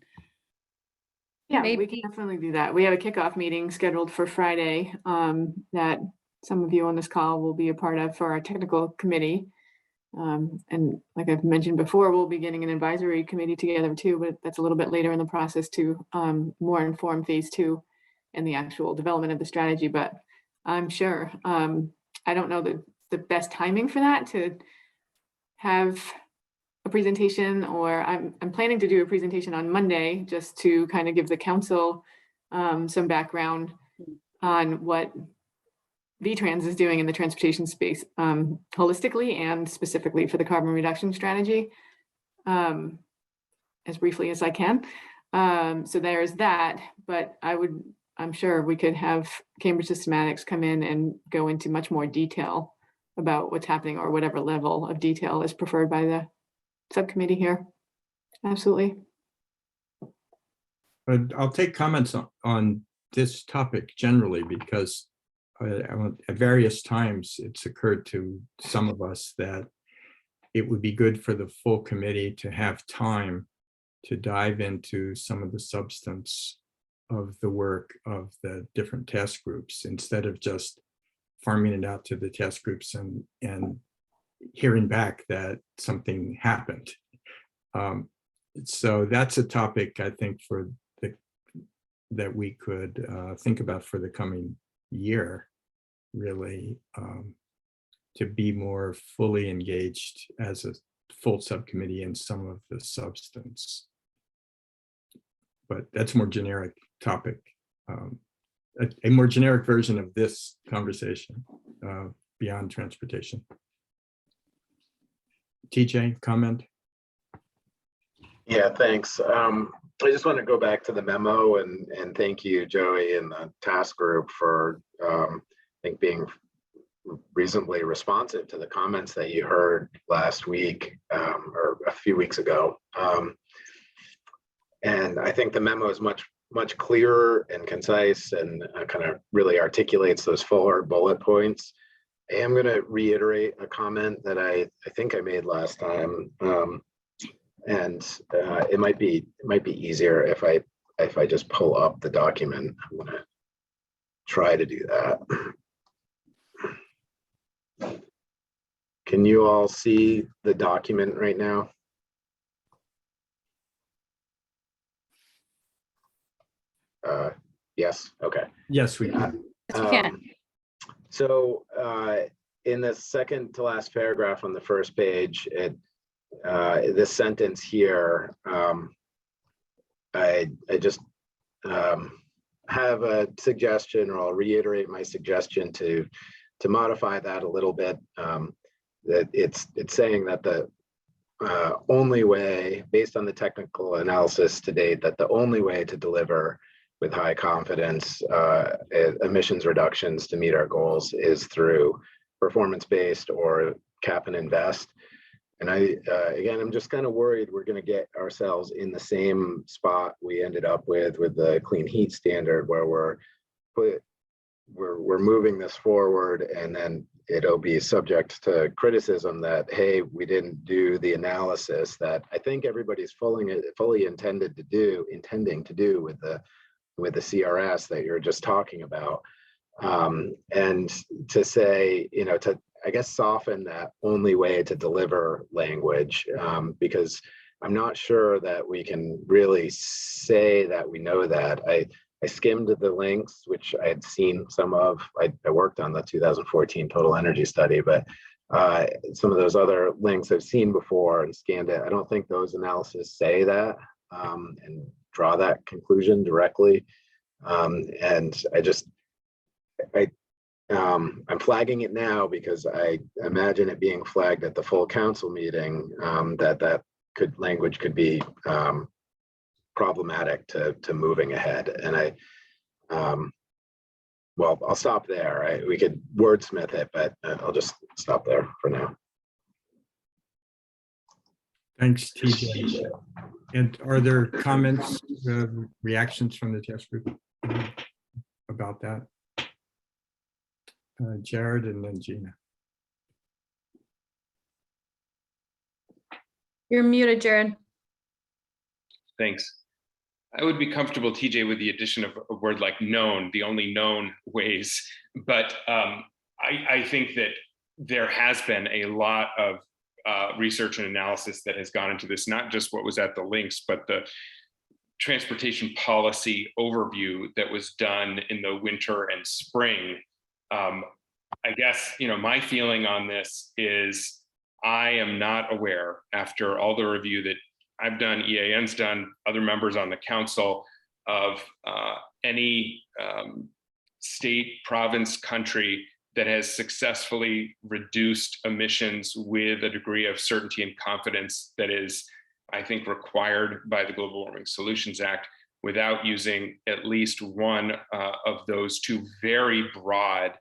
[SPEAKER 6] Yeah, we
[SPEAKER 4] Maybe-
[SPEAKER 6] can definitely do that. We have a kickoff meeting scheduled for Friday that some of you on this call will be a part of for our technical committee. And like I've mentioned before, we'll be getting an advisory committee together too, but that's a little bit later in the process to more inform phase 2 and the actual development of the strategy. But I'm sure, I don't know the best timing for that to have a presentation, or I'm planning to do a presentation on Monday just to kind of give the council some background on what VTrans is doing in the transportation space holistically and specifically for the carbon reduction strategy, as briefly as I can. So there's that, but I'm sure we could have Cambridge Systematics come in and go into much more detail about what's happening, or whatever level of detail is preferred by the subcommittee here. Absolutely.
[SPEAKER 1] But I'll take comments on this topic generally, because at various times it's occurred to some of us that it would be good for the full committee to have time to dive into some of the substance of the work of the different task groups, instead of just farming it out to the task groups and hearing back that something happened. So that's a topic I think that we could think about for the coming year, really, to be more fully engaged as a full subcommittee in some of the substance. But that's a more generic topic, a more generic version of this conversation beyond transportation. TJ, comment?
[SPEAKER 2] Yeah, thanks. I just want to go back to the memo and thank you, Joey, and the task group for I think being reasonably responsive to the comments that you heard last week or a few weeks ago. And I think the memo is much much clearer and concise and kind of really articulates those fuller bullet points. I am going to reiterate a comment that I think I made last time, and it might be easier if I just pull up the document. I'm going to try to do that. Can you all see the document right now? Yes. Okay.
[SPEAKER 1] Yes, we can.
[SPEAKER 4] Yes, we can.
[SPEAKER 2] So in the second to last paragraph on the first page, this sentence here, I just have a suggestion, or I'll reiterate my suggestion to modify that a little bit. That it's saying that the only way, based on the technical analysis to date, that the only way to deliver with high confidence emissions reductions to meet our goals is through performance-based or cap and invest. And again, I'm just kind of worried we're going to get ourselves in the same spot we ended up with the clean heat standard, where we're moving this forward, and then it'll be subject to criticism that, hey, we didn't do the analysis that I think everybody's fully intending to do with the CRS that you're just talking about. And to say, to, I guess, soften that only way to deliver language, because I'm not sure that we can really say that we know that. I skimmed the links, which I had seen some of. I worked on the 2014 total energy study, but some of those other links I've seen before and scanned it. I don't think those analyses say that and draw that conclusion directly. And I'm flagging it now because I imagine it being flagged at the full council meeting, that language could be problematic to moving ahead. And well, I'll stop there. We could wordsmith it, but I'll just stop there for now.
[SPEAKER 1] Thanks, TJ. And are there comments, reactions from the test group about that? Jared and then Gina.
[SPEAKER 4] You're muted, Jared.
[SPEAKER 12] Thanks. I would be comfortable, TJ, with the addition of a word like known, the only known ways. But I think that there has been a lot of research and analysis that has gone into this, not just what was at the links, but the transportation policy overview that was done in the winter and spring. I guess, my feeling on this is I am not aware, after all the review that I've done, EAN's done, other members on the council, of any state, province, country that has successfully reduced emissions with a degree of certainty and confidence that is, I think, required by the Global Warming Solutions Act, without using at least one of those two very broad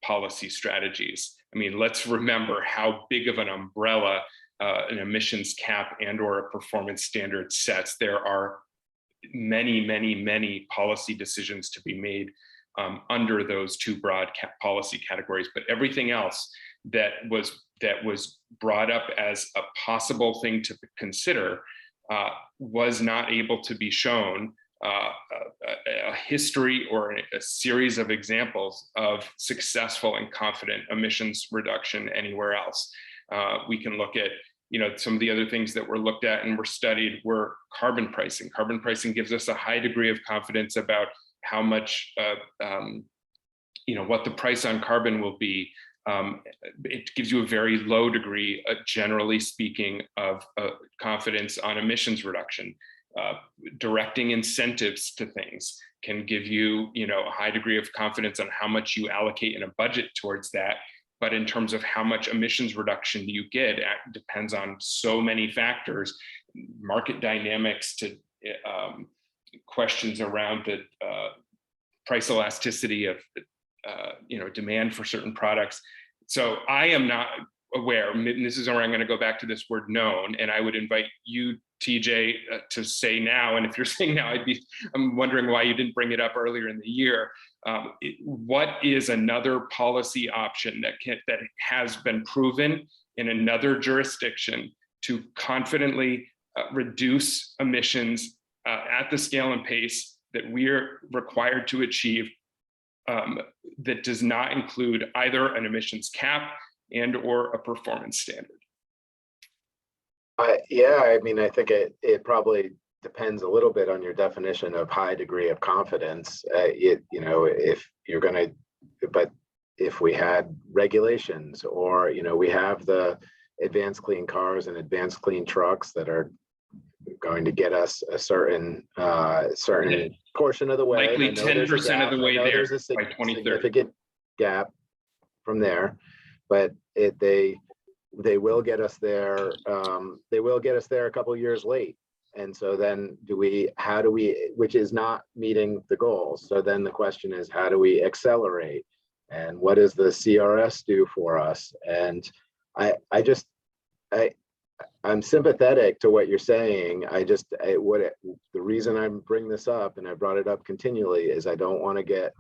[SPEAKER 12] policy strategies. I mean, let's remember how big of an umbrella an emissions cap and or a performance standard sets. There are many, many, many policy decisions to be made under those two broad policy categories. But everything else that was brought up as a possible thing to consider was not able to be shown a history or a series of examples of successful and confident emissions reduction anywhere else. We can look at, some of the other things that were looked at and were studied were carbon pricing. Carbon pricing gives us a high degree of confidence about how much, what the price on carbon will be. It gives you a very low degree, generally speaking, of confidence on emissions reduction. Directing incentives to things can give you, a high degree of confidence on how much you allocate in a budget towards that. But in terms of how much emissions reduction you get, it depends on so many factors, market dynamics to questions around the price elasticity of demand for certain products. So I am not aware, and this is where I'm going to go back to this word known, and I would invite you, TJ, to say now, and if you're saying now, I'm wondering why you didn't bring it up earlier in the year. What is another policy option that has been proven in another jurisdiction to confidently reduce emissions at the scale and pace that we're required to achieve, that does not include either an emissions cap and or a performance standard?
[SPEAKER 2] Yeah, I mean, I think it probably depends a little bit on your definition of high degree of confidence. If you're going to, but if we had regulations, or, we have the advanced clean cars and advanced clean trucks that are going to get us a certain portion of the way.
[SPEAKER 12] Likely 10% of the way there
[SPEAKER 2] There's a
[SPEAKER 12] by 2030.
[SPEAKER 2] significant gap from there, but they will get us there. They will get us there a couple of years late. And so then how do we, which is not meeting the goals. So then the question is, how do we accelerate? And what does the CRS do for us? And I'm sympathetic to what you're saying. The reason I'm bringing this up, and I brought it up continually, is I don't want to get,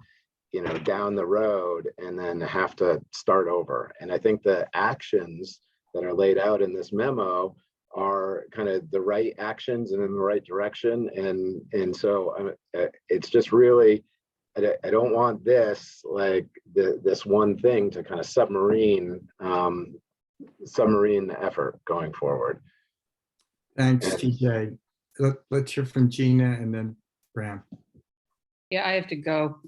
[SPEAKER 2] down the road and then have to start over. And I think the actions that are laid out in this memo are kind of the right actions and in the right direction. And so it's just really, I don't want this, like this one thing to kind of submarine the effort going forward.
[SPEAKER 1] Thanks, TJ. Let's hear from Gina and then Bram.
[SPEAKER 7] Yeah, I have to go.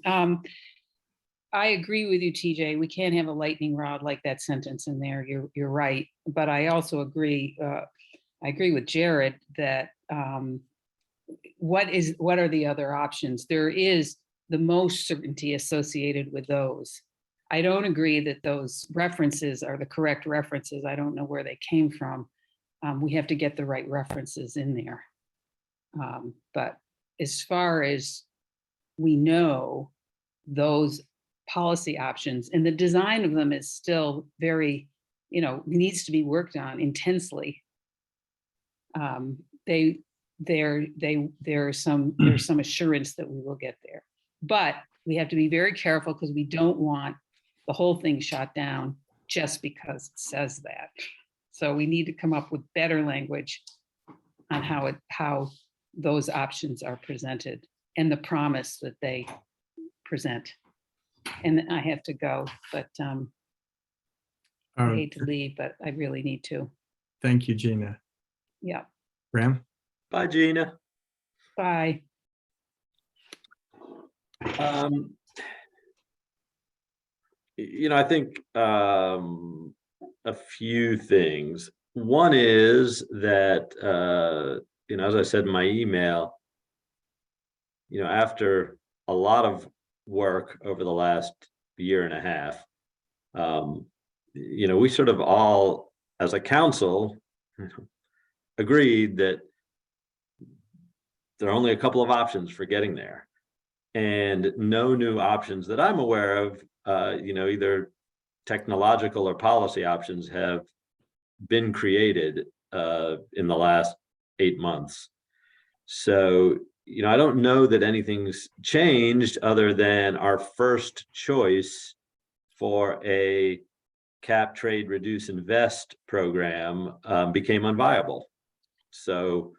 [SPEAKER 7] I agree with you, TJ. We can't have a lightning rod like that sentence in there. You're right. But I also agree. I agree with Jared that what are the other options? There is the most certainty associated with those. I don't agree that those references are the correct references. I don't know where they came from. We have to get the right references in there. But as far as we know, those policy options and the design of them is still very, needs to be worked on intensely. There's some assurance that we will get there, but we have to be very careful because we don't want the whole thing shot down just because it says that. So we need to come up with better language on how those options are presented and the promise that they present. And I have to go, but I hate to leave, but I really need to.
[SPEAKER 1] Thank you, Gina.
[SPEAKER 7] Yeah.
[SPEAKER 1] Bram?
[SPEAKER 3] Bye, Gina.
[SPEAKER 7] Bye.
[SPEAKER 3] I think a few things. One is that, as I said in my email, after a lot of work over the last year and a half, we sort of all, as a council, agreed that there are only a couple of options for getting there, and no new options that I'm aware of, either technological or policy options, have been created in the last 8 months. So, I don't know that anything's changed other than our first choice for a cap, trade, reduce, invest program became unviable. So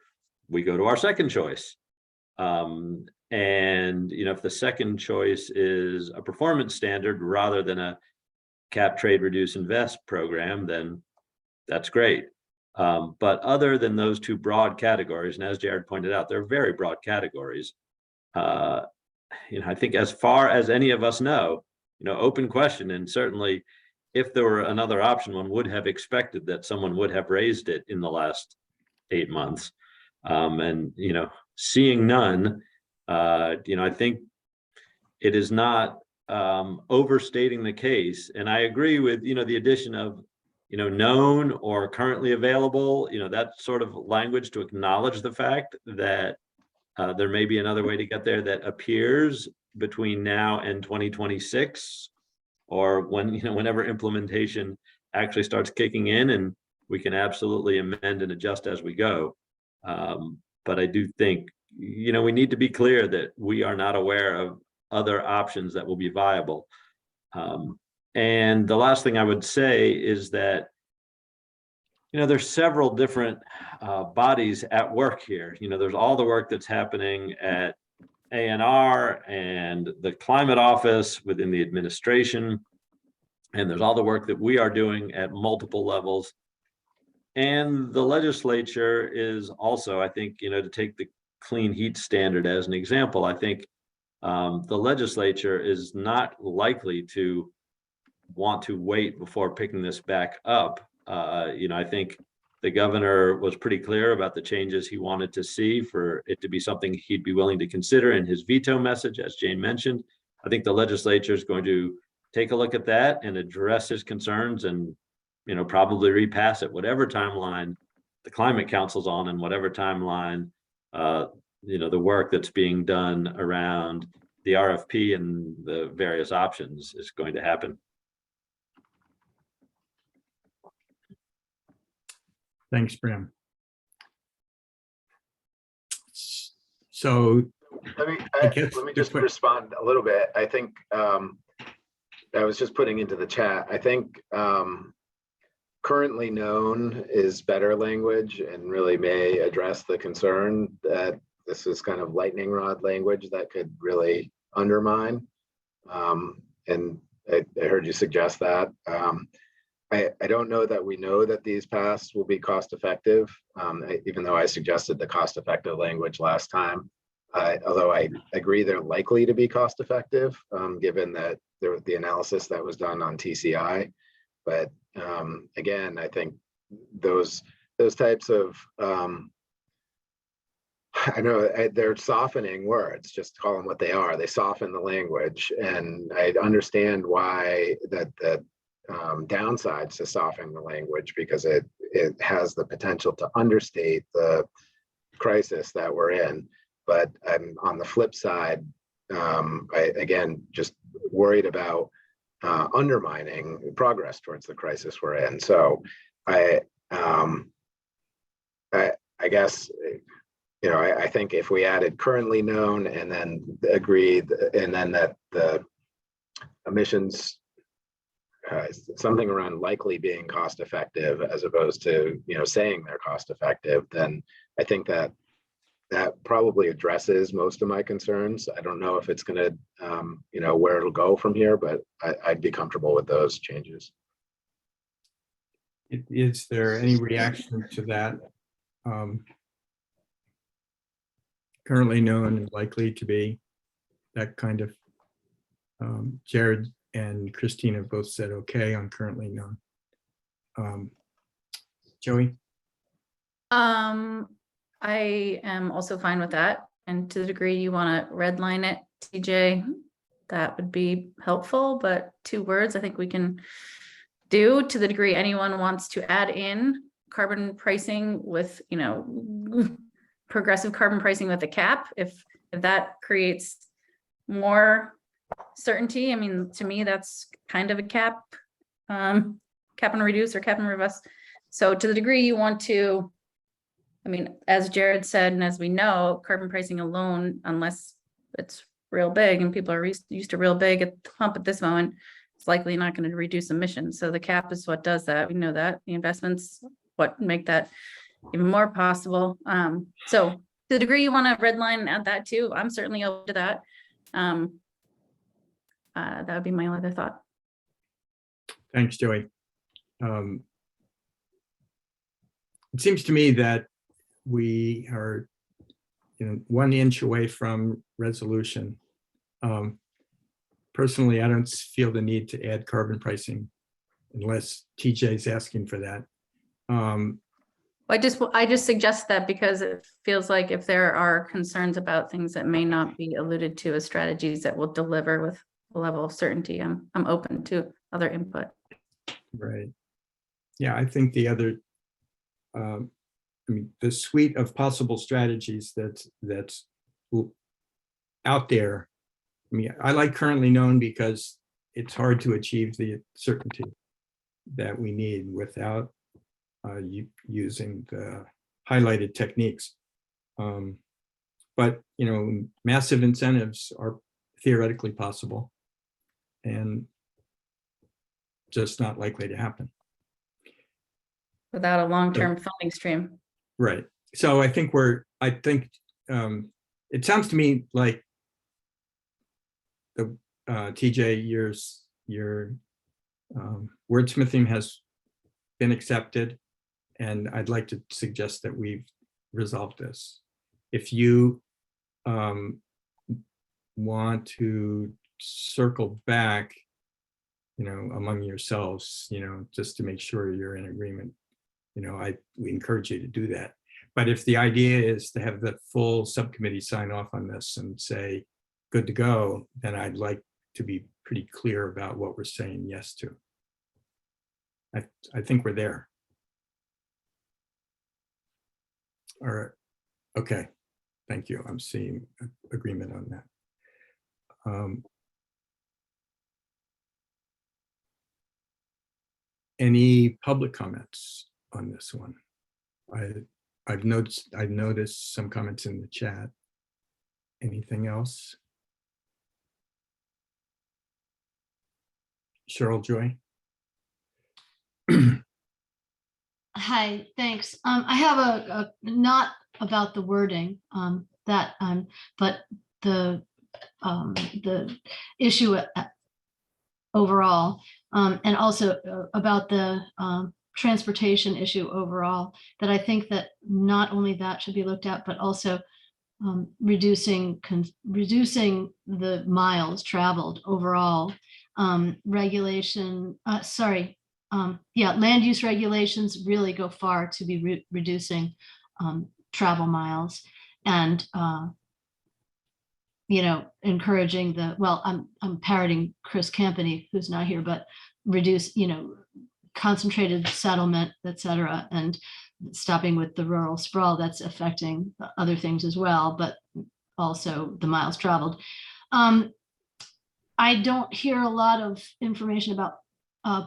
[SPEAKER 3] we go to our second choice. And, if the second choice is a performance standard rather than a cap, trade, reduce, invest program, then that's great. But other than those two broad categories, and as Jared pointed out, they're very broad categories. I think as far as any of us know, open question, and certainly if there were another option, one would have expected that someone would have raised it in the last 8 months. And, seeing none, I think it is not overstating the case. And I agree with, the addition of, known or currently available, that sort of language to acknowledge the fact that there may be another way to get there that appears between now and 2026, or whenever implementation actually starts kicking in, and we can absolutely amend and adjust as we go. But I do think, we need to be clear that we are not aware of other options that will be viable. And the last thing I would say is that, there's several different bodies at work here. There's all the work that's happening at ANR and the climate office within the administration. And there's all the work that we are doing at multiple levels. And the legislature is also, I think, to take the clean heat standard as an example, I think the legislature is not likely to want to wait before picking this back up. I think the governor was pretty clear about the changes he wanted to see for it to be something he'd be willing to consider in his veto message, as Jane mentioned. I think the legislature is going to take a look at that and address his concerns and, probably repass it, whatever timeline the Climate Council's on and whatever timeline, the work that's being done around the RFP and the various options is going to happen.
[SPEAKER 1] Thanks, Bram. So
[SPEAKER 2] Let me
[SPEAKER 1] guess
[SPEAKER 2] let me
[SPEAKER 1] the
[SPEAKER 2] just
[SPEAKER 1] que-
[SPEAKER 2] respond a little bit. I think I was just putting into the chat. I think currently known is better language and really may address the concern that this is kind of lightning rod language that could really undermine. And I heard you suggest that. I don't know that we know that these paths will be cost effective, even though I suggested the cost effective language last time. Although I agree they're likely to be cost effective, given that the analysis that was done on TCI. But again, I think those types of I know they're softening words, just call them what they are. They soften the language, and I understand why that downsides to softening the language, because it has the potential to understate the crisis that we're in. But I'm on the flip side, I again just worried about undermining progress towards the crisis we're in. So I guess, I think if we added currently known and then agreed, and then that the emissions, something around likely being cost effective as opposed to, saying they're cost effective, then I think that probably addresses most of my concerns. I don't know if it's going to, where it'll go from here, but I'd be comfortable with those changes.
[SPEAKER 1] Is there any reaction to that? Currently known and likely to be, that kind of, Jared and Christina both said okay on currently known. Joey?
[SPEAKER 4] I am also fine with that. And to the degree you want to redline it, TJ, that would be helpful, but 2 words I think we can do. To the degree anyone wants to add in carbon pricing with, progressive carbon pricing with a cap, if that creates more certainty. I mean, to me, that's kind of a cap, cap and reduce or cap and reverse. So to the degree you want to, I mean, as Jared said, and as we know, carbon pricing alone, unless it's real big and people are used to real big at the pump at this moment, it's likely not going to reduce emissions. So the cap is what does that. We know that. The investments, what make that even more possible. So to the degree you want to redline, add that too. I'm certainly open to that. That would be my only other thought.
[SPEAKER 1] Thanks, Joey. It seems to me that we are, 1 inch away from resolution. Personally, I don't feel the need to add carbon pricing unless TJ's asking for that.
[SPEAKER 4] I just suggest that because it feels like if there are concerns about things that may not be alluded to as strategies that will deliver with a level of certainty, I'm open to other input.
[SPEAKER 1] Right. Yeah, I think the other, the suite of possible strategies that's out there. I like currently known because it's hard to achieve the certainty that we need without using the highlighted techniques. But, you know, massive incentives are theoretically possible and just not likely to happen.
[SPEAKER 4] Without a long-term funding stream.
[SPEAKER 1] Right. So I think it sounds to me like the TJ, your wordsmithing has been accepted, and I'd like to suggest that we've resolved this. If you want to circle back, you know, among yourselves, you know, just to make sure you're in agreement, you know, we encourage you to do that. But if the idea is to have the full subcommittee sign off on this and say, good to go, then I'd like to be pretty clear about what we're saying yes to. I think we're there. All right. Okay. Thank you. I'm seeing agreement on that. Any public comments on this one? I've noticed some comments in the chat. Anything else? Cheryl Joy.
[SPEAKER 13] Hi, thanks. I have a not about the wording but the issue overall, and also about the transportation issue overall, that I think that not only that should be looked at, but also reducing the miles traveled overall. Land use regulations really go far to be reducing travel miles, and you know, encouraging I'm parroting Chris Campany, who's not here, but reduce, you know, concentrated settlement, et cetera, and stopping with the rural sprawl that's affecting other things as well, but also the miles traveled. I don't hear a lot of information about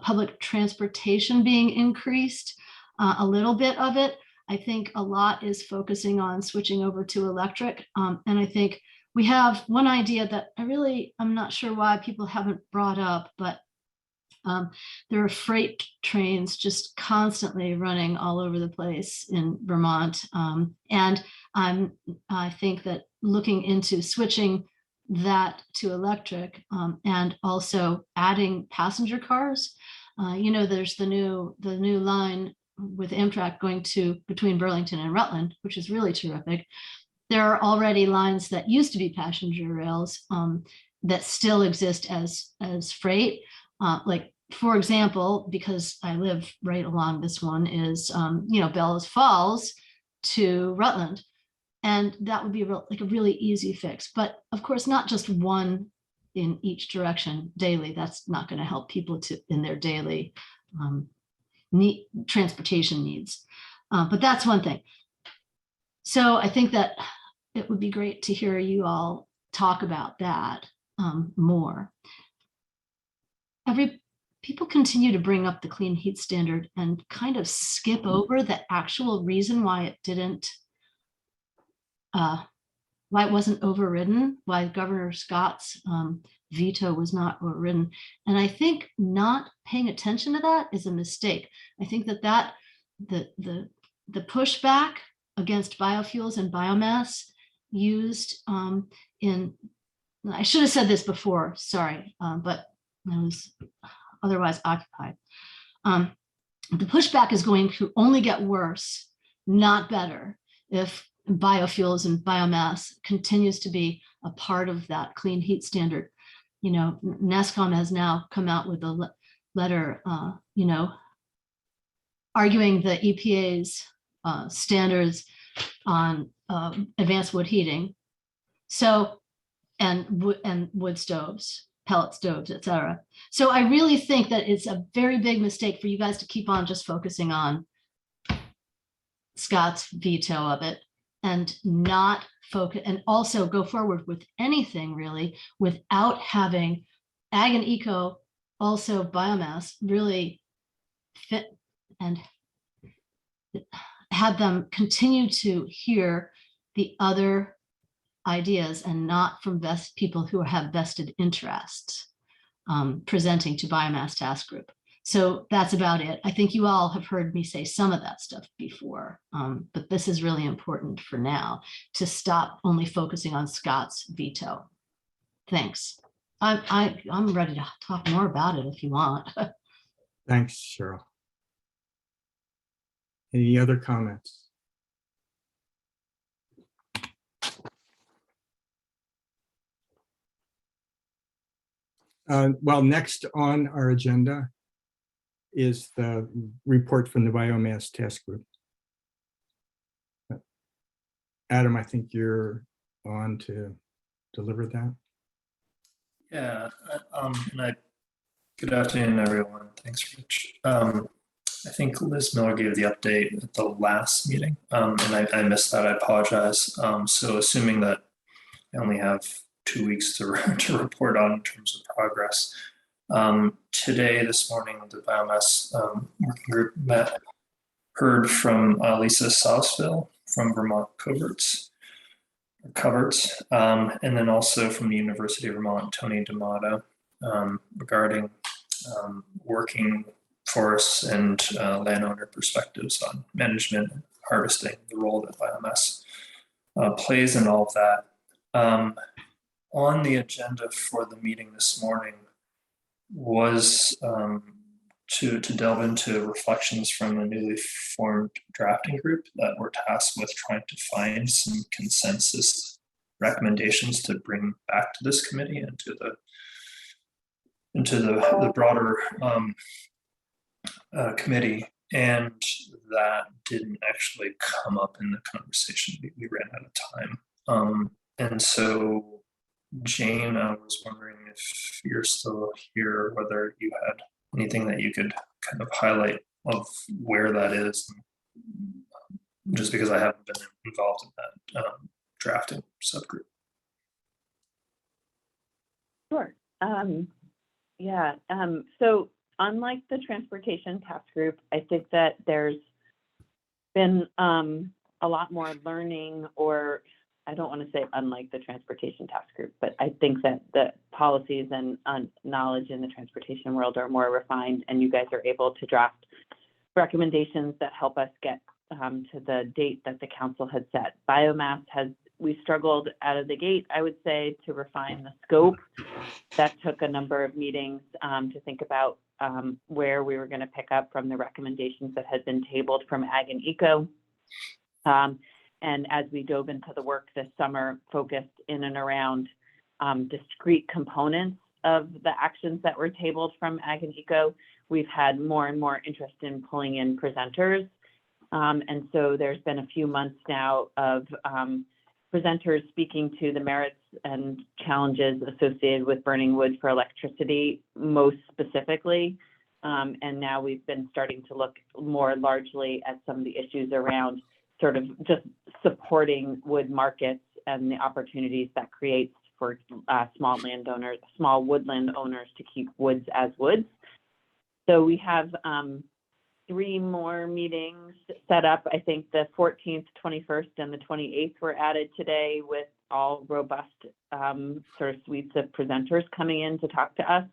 [SPEAKER 13] public transportation being increased, a little bit of it. I think a lot is focusing on switching over to electric. And I think we have one idea that I'm not sure why people haven't brought up, but there are freight trains just constantly running all over the place in Vermont. And I think that looking into switching that to electric, and also adding passenger cars. You know, there's the new line with Amtrak going between Burlington and Rutland, which is really terrific. There are already lines that used to be passenger rails that still exist as freight. Like, for example, because I live right along this one, is you know, Bellows Falls to Rutland. And that would be a really easy fix. But of course, not just one in each direction daily. That's not going to help people in their daily transportation needs. But that's one thing. So I think that it would be great to hear you all talk about that more. People continue to bring up the clean heat standard and kind of skip over the actual reason why it didn't. Why it wasn't overridden, why Governor Scott's veto was not overridden. And I think not paying attention to that is a mistake. I think that the pushback against biofuels and biomass used I should have said this before, sorry, but I was otherwise occupied. The pushback is going to only get worse, not better, if biofuels and biomass continues to be a part of that clean heat standard. You know, NESCOM has now come out with a letter, you know, arguing the EPA's standards on advanced wood heating. So, and wood stoves, pellet stoves, et cetera. So I really think that it's a very big mistake for you guys to keep on just focusing on Scott's veto of it, and not focus, and also go forward with anything really without having ag and eco, also biomass, really fit and have them continue to hear the other ideas and not from people who have vested interests presenting to Biomass Task Group. So that's about it. I think you all have heard me say some of that stuff before, but this is really important for now to stop only focusing on Scott's veto. Thanks. I'm ready to talk more about it if you want.
[SPEAKER 1] Thanks, Cheryl. Any other comments? Well, next on our agenda is the report from the Biomass Task Group. Adam, I think you're on to deliver that.
[SPEAKER 14] Yeah, good afternoon, everyone. Thanks, Rich. I think Liz Miller gave the update at the last meeting, and I missed that. I apologize. So assuming that I only have 2 weeks to report on in terms of progress. Today, this morning, the Biomass working group heard from Lisa Southville from Vermont Coverts, and then also from the University of Vermont, Tony D'Amato, regarding working forests and landowner perspectives on management and harvesting, the role that biomass plays in all of that. On the agenda for the meeting this morning was to delve into reflections from a newly formed drafting group that were tasked with trying to find some consensus recommendations to bring back to this committee and into the broader committee, and that didn't actually come up in the conversation. We ran out of time, and so Jane, I was wondering if you're still here, whether you had anything that you could kind of highlight of where that is, just because I haven't been involved in that drafting subgroup.
[SPEAKER 8] Sure. Yeah. So unlike the Transportation Task Group, I think that there's been a lot more learning, or I don't want to say unlike the Transportation Task Group, but I think that the policies and knowledge in the transportation world are more refined, and you guys are able to draft recommendations that help us get to the date that the council had set. Biomass we struggled out of the gate, I would say, to refine the scope. That took a number of meetings to think about where we were going to pick up from the recommendations that had been tabled from Ag and Eco. And as we dove into the work this summer, focused in and around discrete components of the actions that were tabled from Ag and Eco, we've had more and more interest in pulling in presenters. And so there's been a few months now of presenters speaking to the merits and challenges associated with burning wood for electricity, most specifically. And now we've been starting to look more largely at some of the issues around sort of just supporting wood markets and the opportunities that creates for small woodland owners to keep woods as woods. So we have 3 more meetings set up. I think the 14th, 21st, and the 28th were added today, with all robust sort of suites of presenters coming in to talk to us.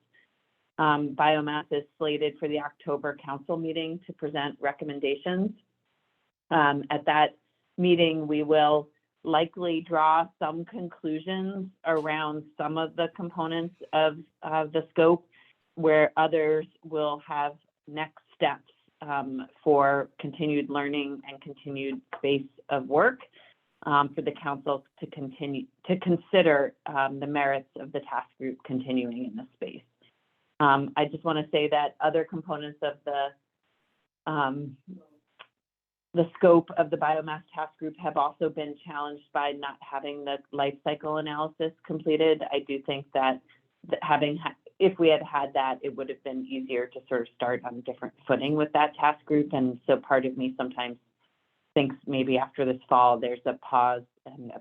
[SPEAKER 8] Biomass is slated for the October council meeting to present recommendations. At that meeting, we will likely draw some conclusions around some of the components of the scope, where others will have next steps for continued learning and continued space of work for the council to continue to consider the merits of the task group continuing in this space. I just want to say that other components of the scope of the Biomass Task Group have also been challenged by not having the life cycle analysis completed. I do think that if we had had that, it would have been easier to sort of start on a different footing with that task group. And so part of me sometimes thinks maybe after this fall, there's a pause and a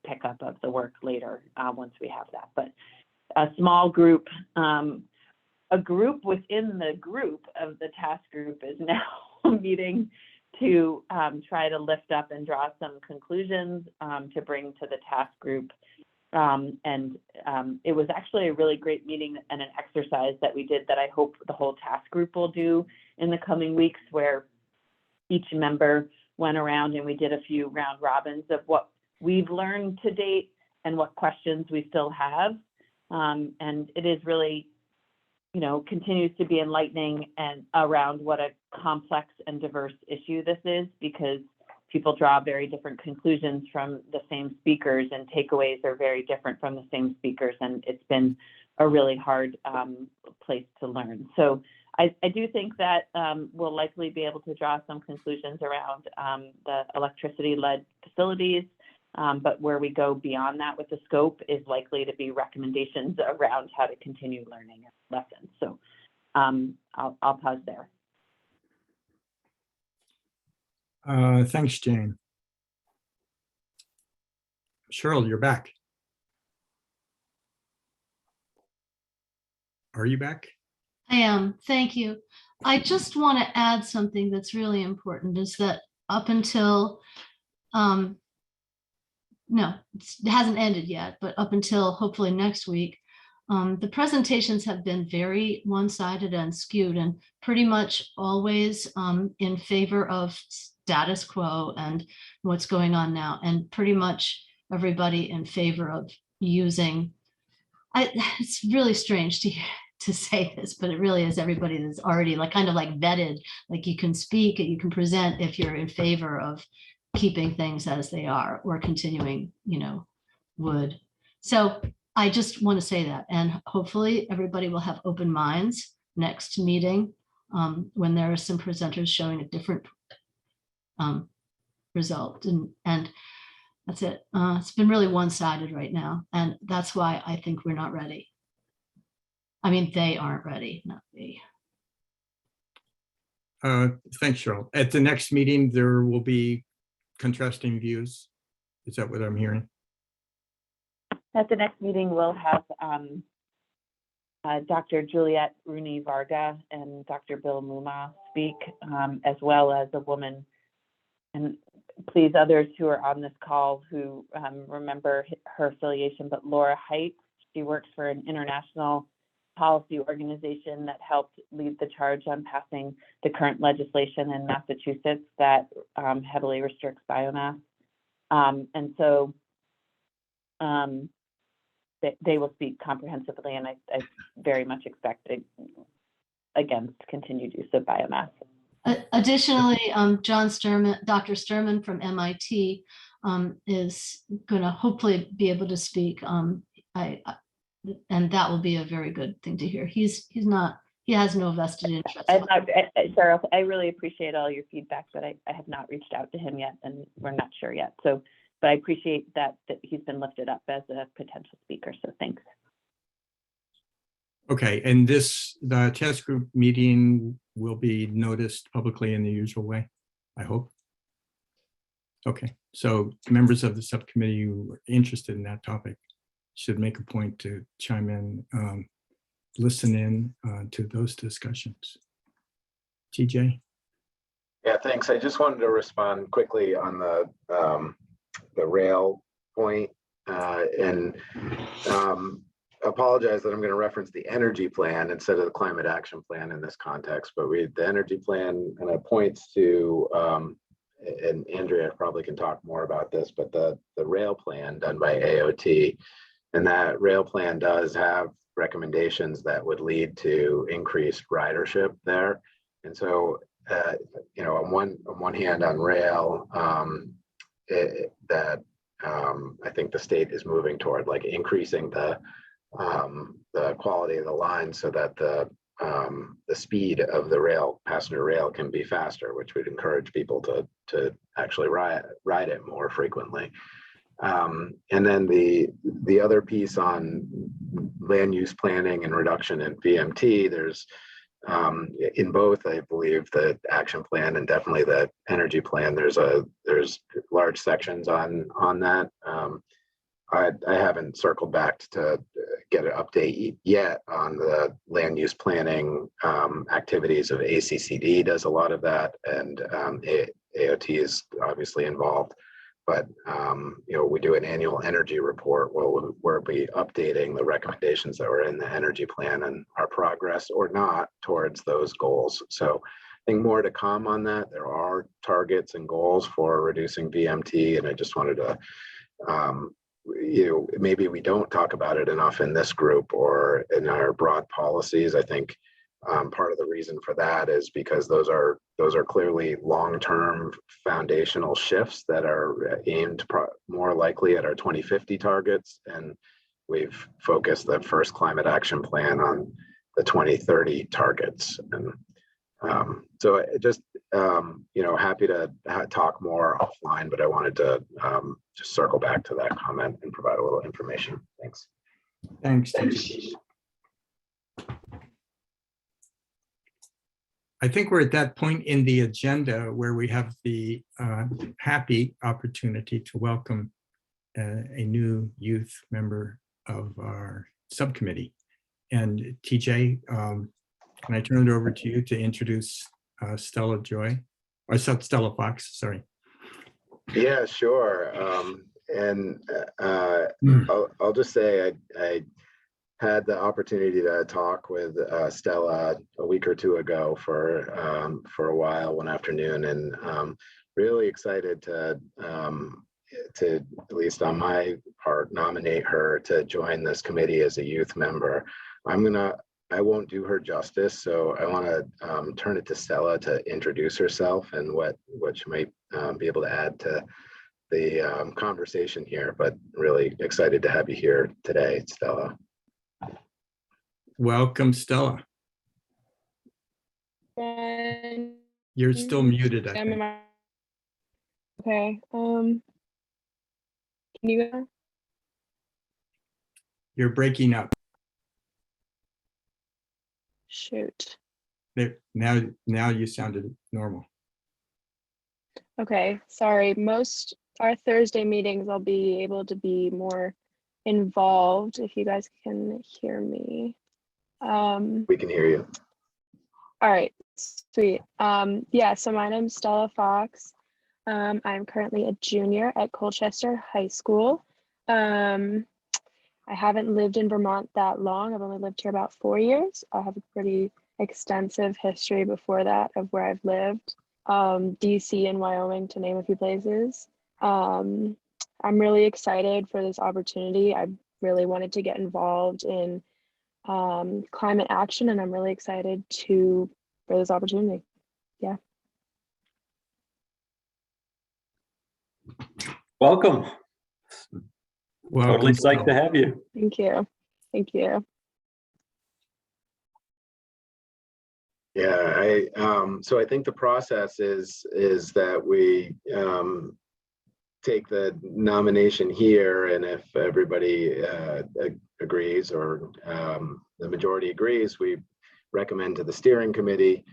[SPEAKER 8] pick up of the work later once we have that. But a small group, a group within the group of the task group is now meeting to try to lift up and draw some conclusions to bring to the task group. It was actually a really great meeting and an exercise that we did that I hope the whole task group will do in the coming weeks, where each member went around and we did a few round robins of what we've learned to date and what questions we still have. And it is really, continues to be enlightening and around what a complex and diverse issue this is, because people draw very different conclusions from the same speakers, and takeaways are very different from the same speakers. And it's been a really hard place to learn. So I do think that we'll likely be able to draw some conclusions around the electricity-led facilities, but where we go beyond that with the scope is likely to be recommendations around how to continue learning lessons. So I'll pause there.
[SPEAKER 1] Thanks, Jane. Cheryl, you're back. Are you back?
[SPEAKER 13] I am. Thank you. I just want to add something that's really important, is that up until, no, it hasn't ended yet, but up until hopefully next week, the presentations have been very one-sided and skewed, and pretty much always in favor of status quo and what's going on now, and pretty much everybody in favor of using, it's really strange to say this, but it really is everybody that's already kind of vetted, like you can speak, you can present if you're in favor of keeping things as they are or continuing, would. So I just want to say that, and hopefully everybody will have open minds next meeting when there are some presenters showing a different result, and that's it. It's been really one-sided right now, and that's why I think we're not ready. I mean, they aren't ready, not me.
[SPEAKER 1] Thanks, Cheryl. At the next meeting, there will be contrasting views. Is that what I'm hearing?
[SPEAKER 8] At the next meeting, we'll have Dr. Juliette Rooney-Varga and Dr. Bill Muma speak, as well as a woman, and please, others who are on this call who remember her affiliation, but Laura Height. She works for an international policy organization that helped lead the charge on passing the current legislation in Massachusetts that heavily restricts biomass. And so they will speak comprehensively, and I very much expect against continued use of biomass.
[SPEAKER 13] Additionally, Dr. Sturman from MIT is going to hopefully be able to speak. And that will be a very good thing to hear. He has no vested interest.
[SPEAKER 8] Cheryl, I really appreciate all your feedback, but I have not reached out to him yet, and we're not sure yet. So, but I appreciate that he's been lifted up as a potential speaker. So thanks.
[SPEAKER 1] Okay, and the task group meeting will be noticed publicly in the usual way, I hope. Okay, so members of the subcommittee who are interested in that topic should make a point to chime in, listen in to those discussions. TJ?
[SPEAKER 2] Yeah, thanks. I just wanted to respond quickly on the rail point and apologize that I'm going to reference the energy plan instead of the climate action plan in this context, but the energy plan kind of points to, and Andrea probably can talk more about this, but the rail plan done by AOT, and that rail plan does have recommendations that would lead to increased ridership there. And so, on one hand on rail, I think the state is moving toward increasing the quality of the line so that the speed of the passenger rail can be faster, which would encourage people to actually ride it more frequently. And then the other piece on land use planning and reduction in VMT, there's in both, I believe, the action plan and definitely the energy plan, there's large sections on that. I haven't circled back to get an update yet on the land use planning activities of ACCD does a lot of that, and AOT is obviously involved. But, we do an annual energy report where we'll be updating the recommendations that were in the energy plan and our progress or not towards those goals. So I think more to come on that. There are targets and goals for reducing VMT, and I just wanted to, maybe we don't talk about it enough in this group or in our broad policies. I think part of the reason for that is because those are clearly long-term foundational shifts that are aimed more likely at our 2050 targets, and we've focused the first climate action plan on the 2030 targets. And so just happy to talk more offline, but I wanted to just circle back to that comment and provide a little information. Thanks.
[SPEAKER 1] Thanks. TJ. I think we're at that point in the agenda where we have the happy opportunity to welcome a new youth member of our subcommittee. And TJ, can I turn it over to you to introduce Stella Fox, sorry.
[SPEAKER 2] Yeah, sure. I'll just say I had the opportunity to talk with Stella a week or two ago for a while one afternoon, and really excited to at least on my part nominate her to join this committee as a youth member. I won't do her justice, so I want to turn it to Stella to introduce herself and what she might be able to add to the conversation here. But really excited to have you here today, Stella.
[SPEAKER 1] Welcome, Stella. You're still muted, I think.
[SPEAKER 15] Okay. Can you?
[SPEAKER 1] You're breaking up.
[SPEAKER 15] Shoot.
[SPEAKER 1] There, now you sounded normal.
[SPEAKER 15] Okay, sorry. Most our Thursday meetings, I'll be able to be more involved if you guys can hear me.
[SPEAKER 2] We can hear you.
[SPEAKER 15] All right, sweet. Yeah, so my name's Stella Fox. I'm currently a junior at Colchester High School. I haven't lived in Vermont that long. I've only lived here about 4 years. I have a pretty extensive history before that of where I've lived. DC and Wyoming, to name a few places. I'm really excited for this opportunity. I really wanted to get involved in climate action, and I'm really excited for this opportunity. Yeah.
[SPEAKER 3] Welcome. Totally
[SPEAKER 1] Welcome,
[SPEAKER 3] psyched to have you.
[SPEAKER 15] Thank you. Thank you.
[SPEAKER 2] Yeah, so I think the process is that we take the nomination here, and if everybody agrees or the majority agrees, we recommend to the steering committee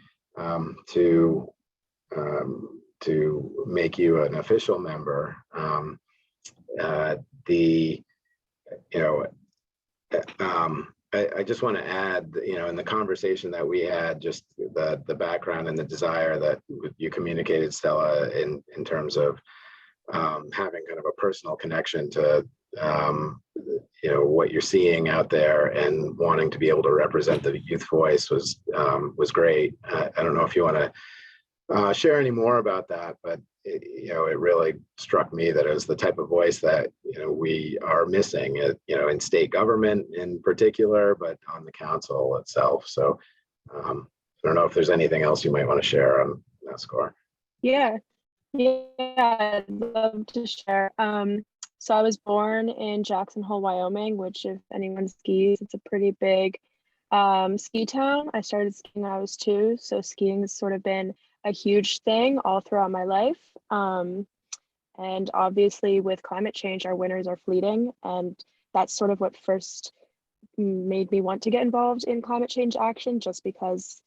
[SPEAKER 2] to make you an official member. I just want to add, in the conversation that we had, just the background and the desire that you communicated, Stella, in terms of having kind of a personal connection to what you're seeing out there and wanting to be able to represent the youth voice was great. I don't know if you want to share any more about that, but it really struck me that it was the type of voice that we are missing, in state government in particular, but on the council itself. So I don't know if there's anything else you might want to share on that score.
[SPEAKER 15] Yeah, I'd love to share. So I was born in Jackson Hole, Wyoming, which, if anyone skis, it's a pretty big ski town. I started skiing when I was 2, so skiing has sort of been a huge thing all throughout my life. And obviously with climate change, our winters are fleeting, and that's sort of what first made me want to get involved in climate change action, just because,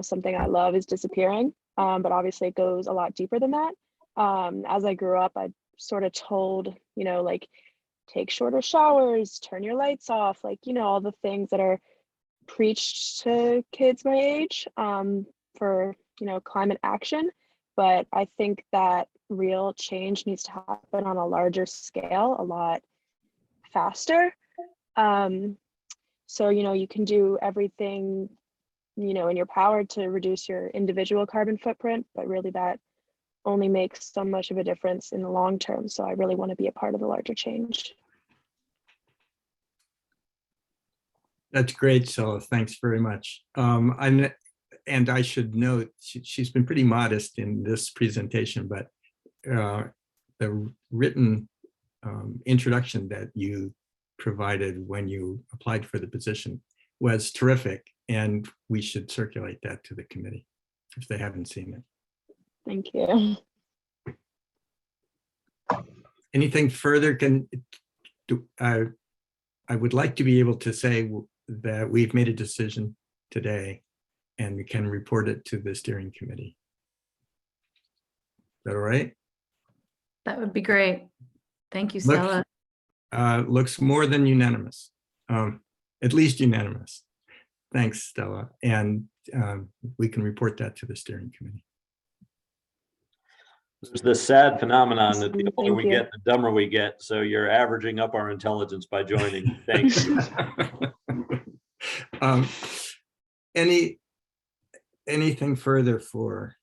[SPEAKER 15] something I love is disappearing. But obviously it goes a lot deeper than that. As I grew up, I sort of told, like, take shorter showers, turn your lights off, like, all the things that are preached to kids my age for, climate action. but I think that real change needs to happen on a larger scale, a lot faster. So, you can do everything, in your power to reduce your individual carbon footprint, but really that only makes so much of a difference in the long term. So I really want to be a part of the larger change.
[SPEAKER 1] That's great, Stella. Thanks very much. And I should note, she's been pretty modest in this presentation, but the written introduction that you provided when you applied for the position was terrific, and we should circulate that to the committee if they haven't seen it.
[SPEAKER 15] Thank you.
[SPEAKER 1] Anything further? I would like to be able to say that we've made a decision today and we can report it to the steering committee. Is that all right?
[SPEAKER 4] That would be great. Thank you, Stella.
[SPEAKER 1] Looks more than unanimous, at least unanimous. Thanks, Stella. And we can report that to the steering committee.
[SPEAKER 3] There's this sad phenomenon that the older
[SPEAKER 15] Thank
[SPEAKER 3] we
[SPEAKER 15] you.
[SPEAKER 3] get, the dumber we get. So you're averaging up our intelligence by joining. Thank you.
[SPEAKER 1] Anything further for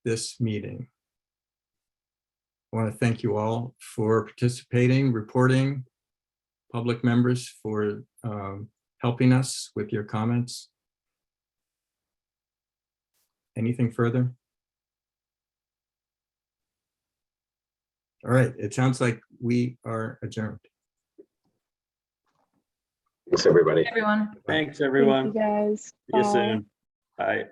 [SPEAKER 1] this meeting? I want to thank you all for participating, reporting, public members for helping us with your comments. Anything further? All right, it sounds like we are adjourned.
[SPEAKER 2] Thanks, everybody.
[SPEAKER 4] Everyone.
[SPEAKER 3] Thanks, everyone.
[SPEAKER 15] Thank you guys.
[SPEAKER 3] See you
[SPEAKER 15] Bye.
[SPEAKER 3] soon. Bye.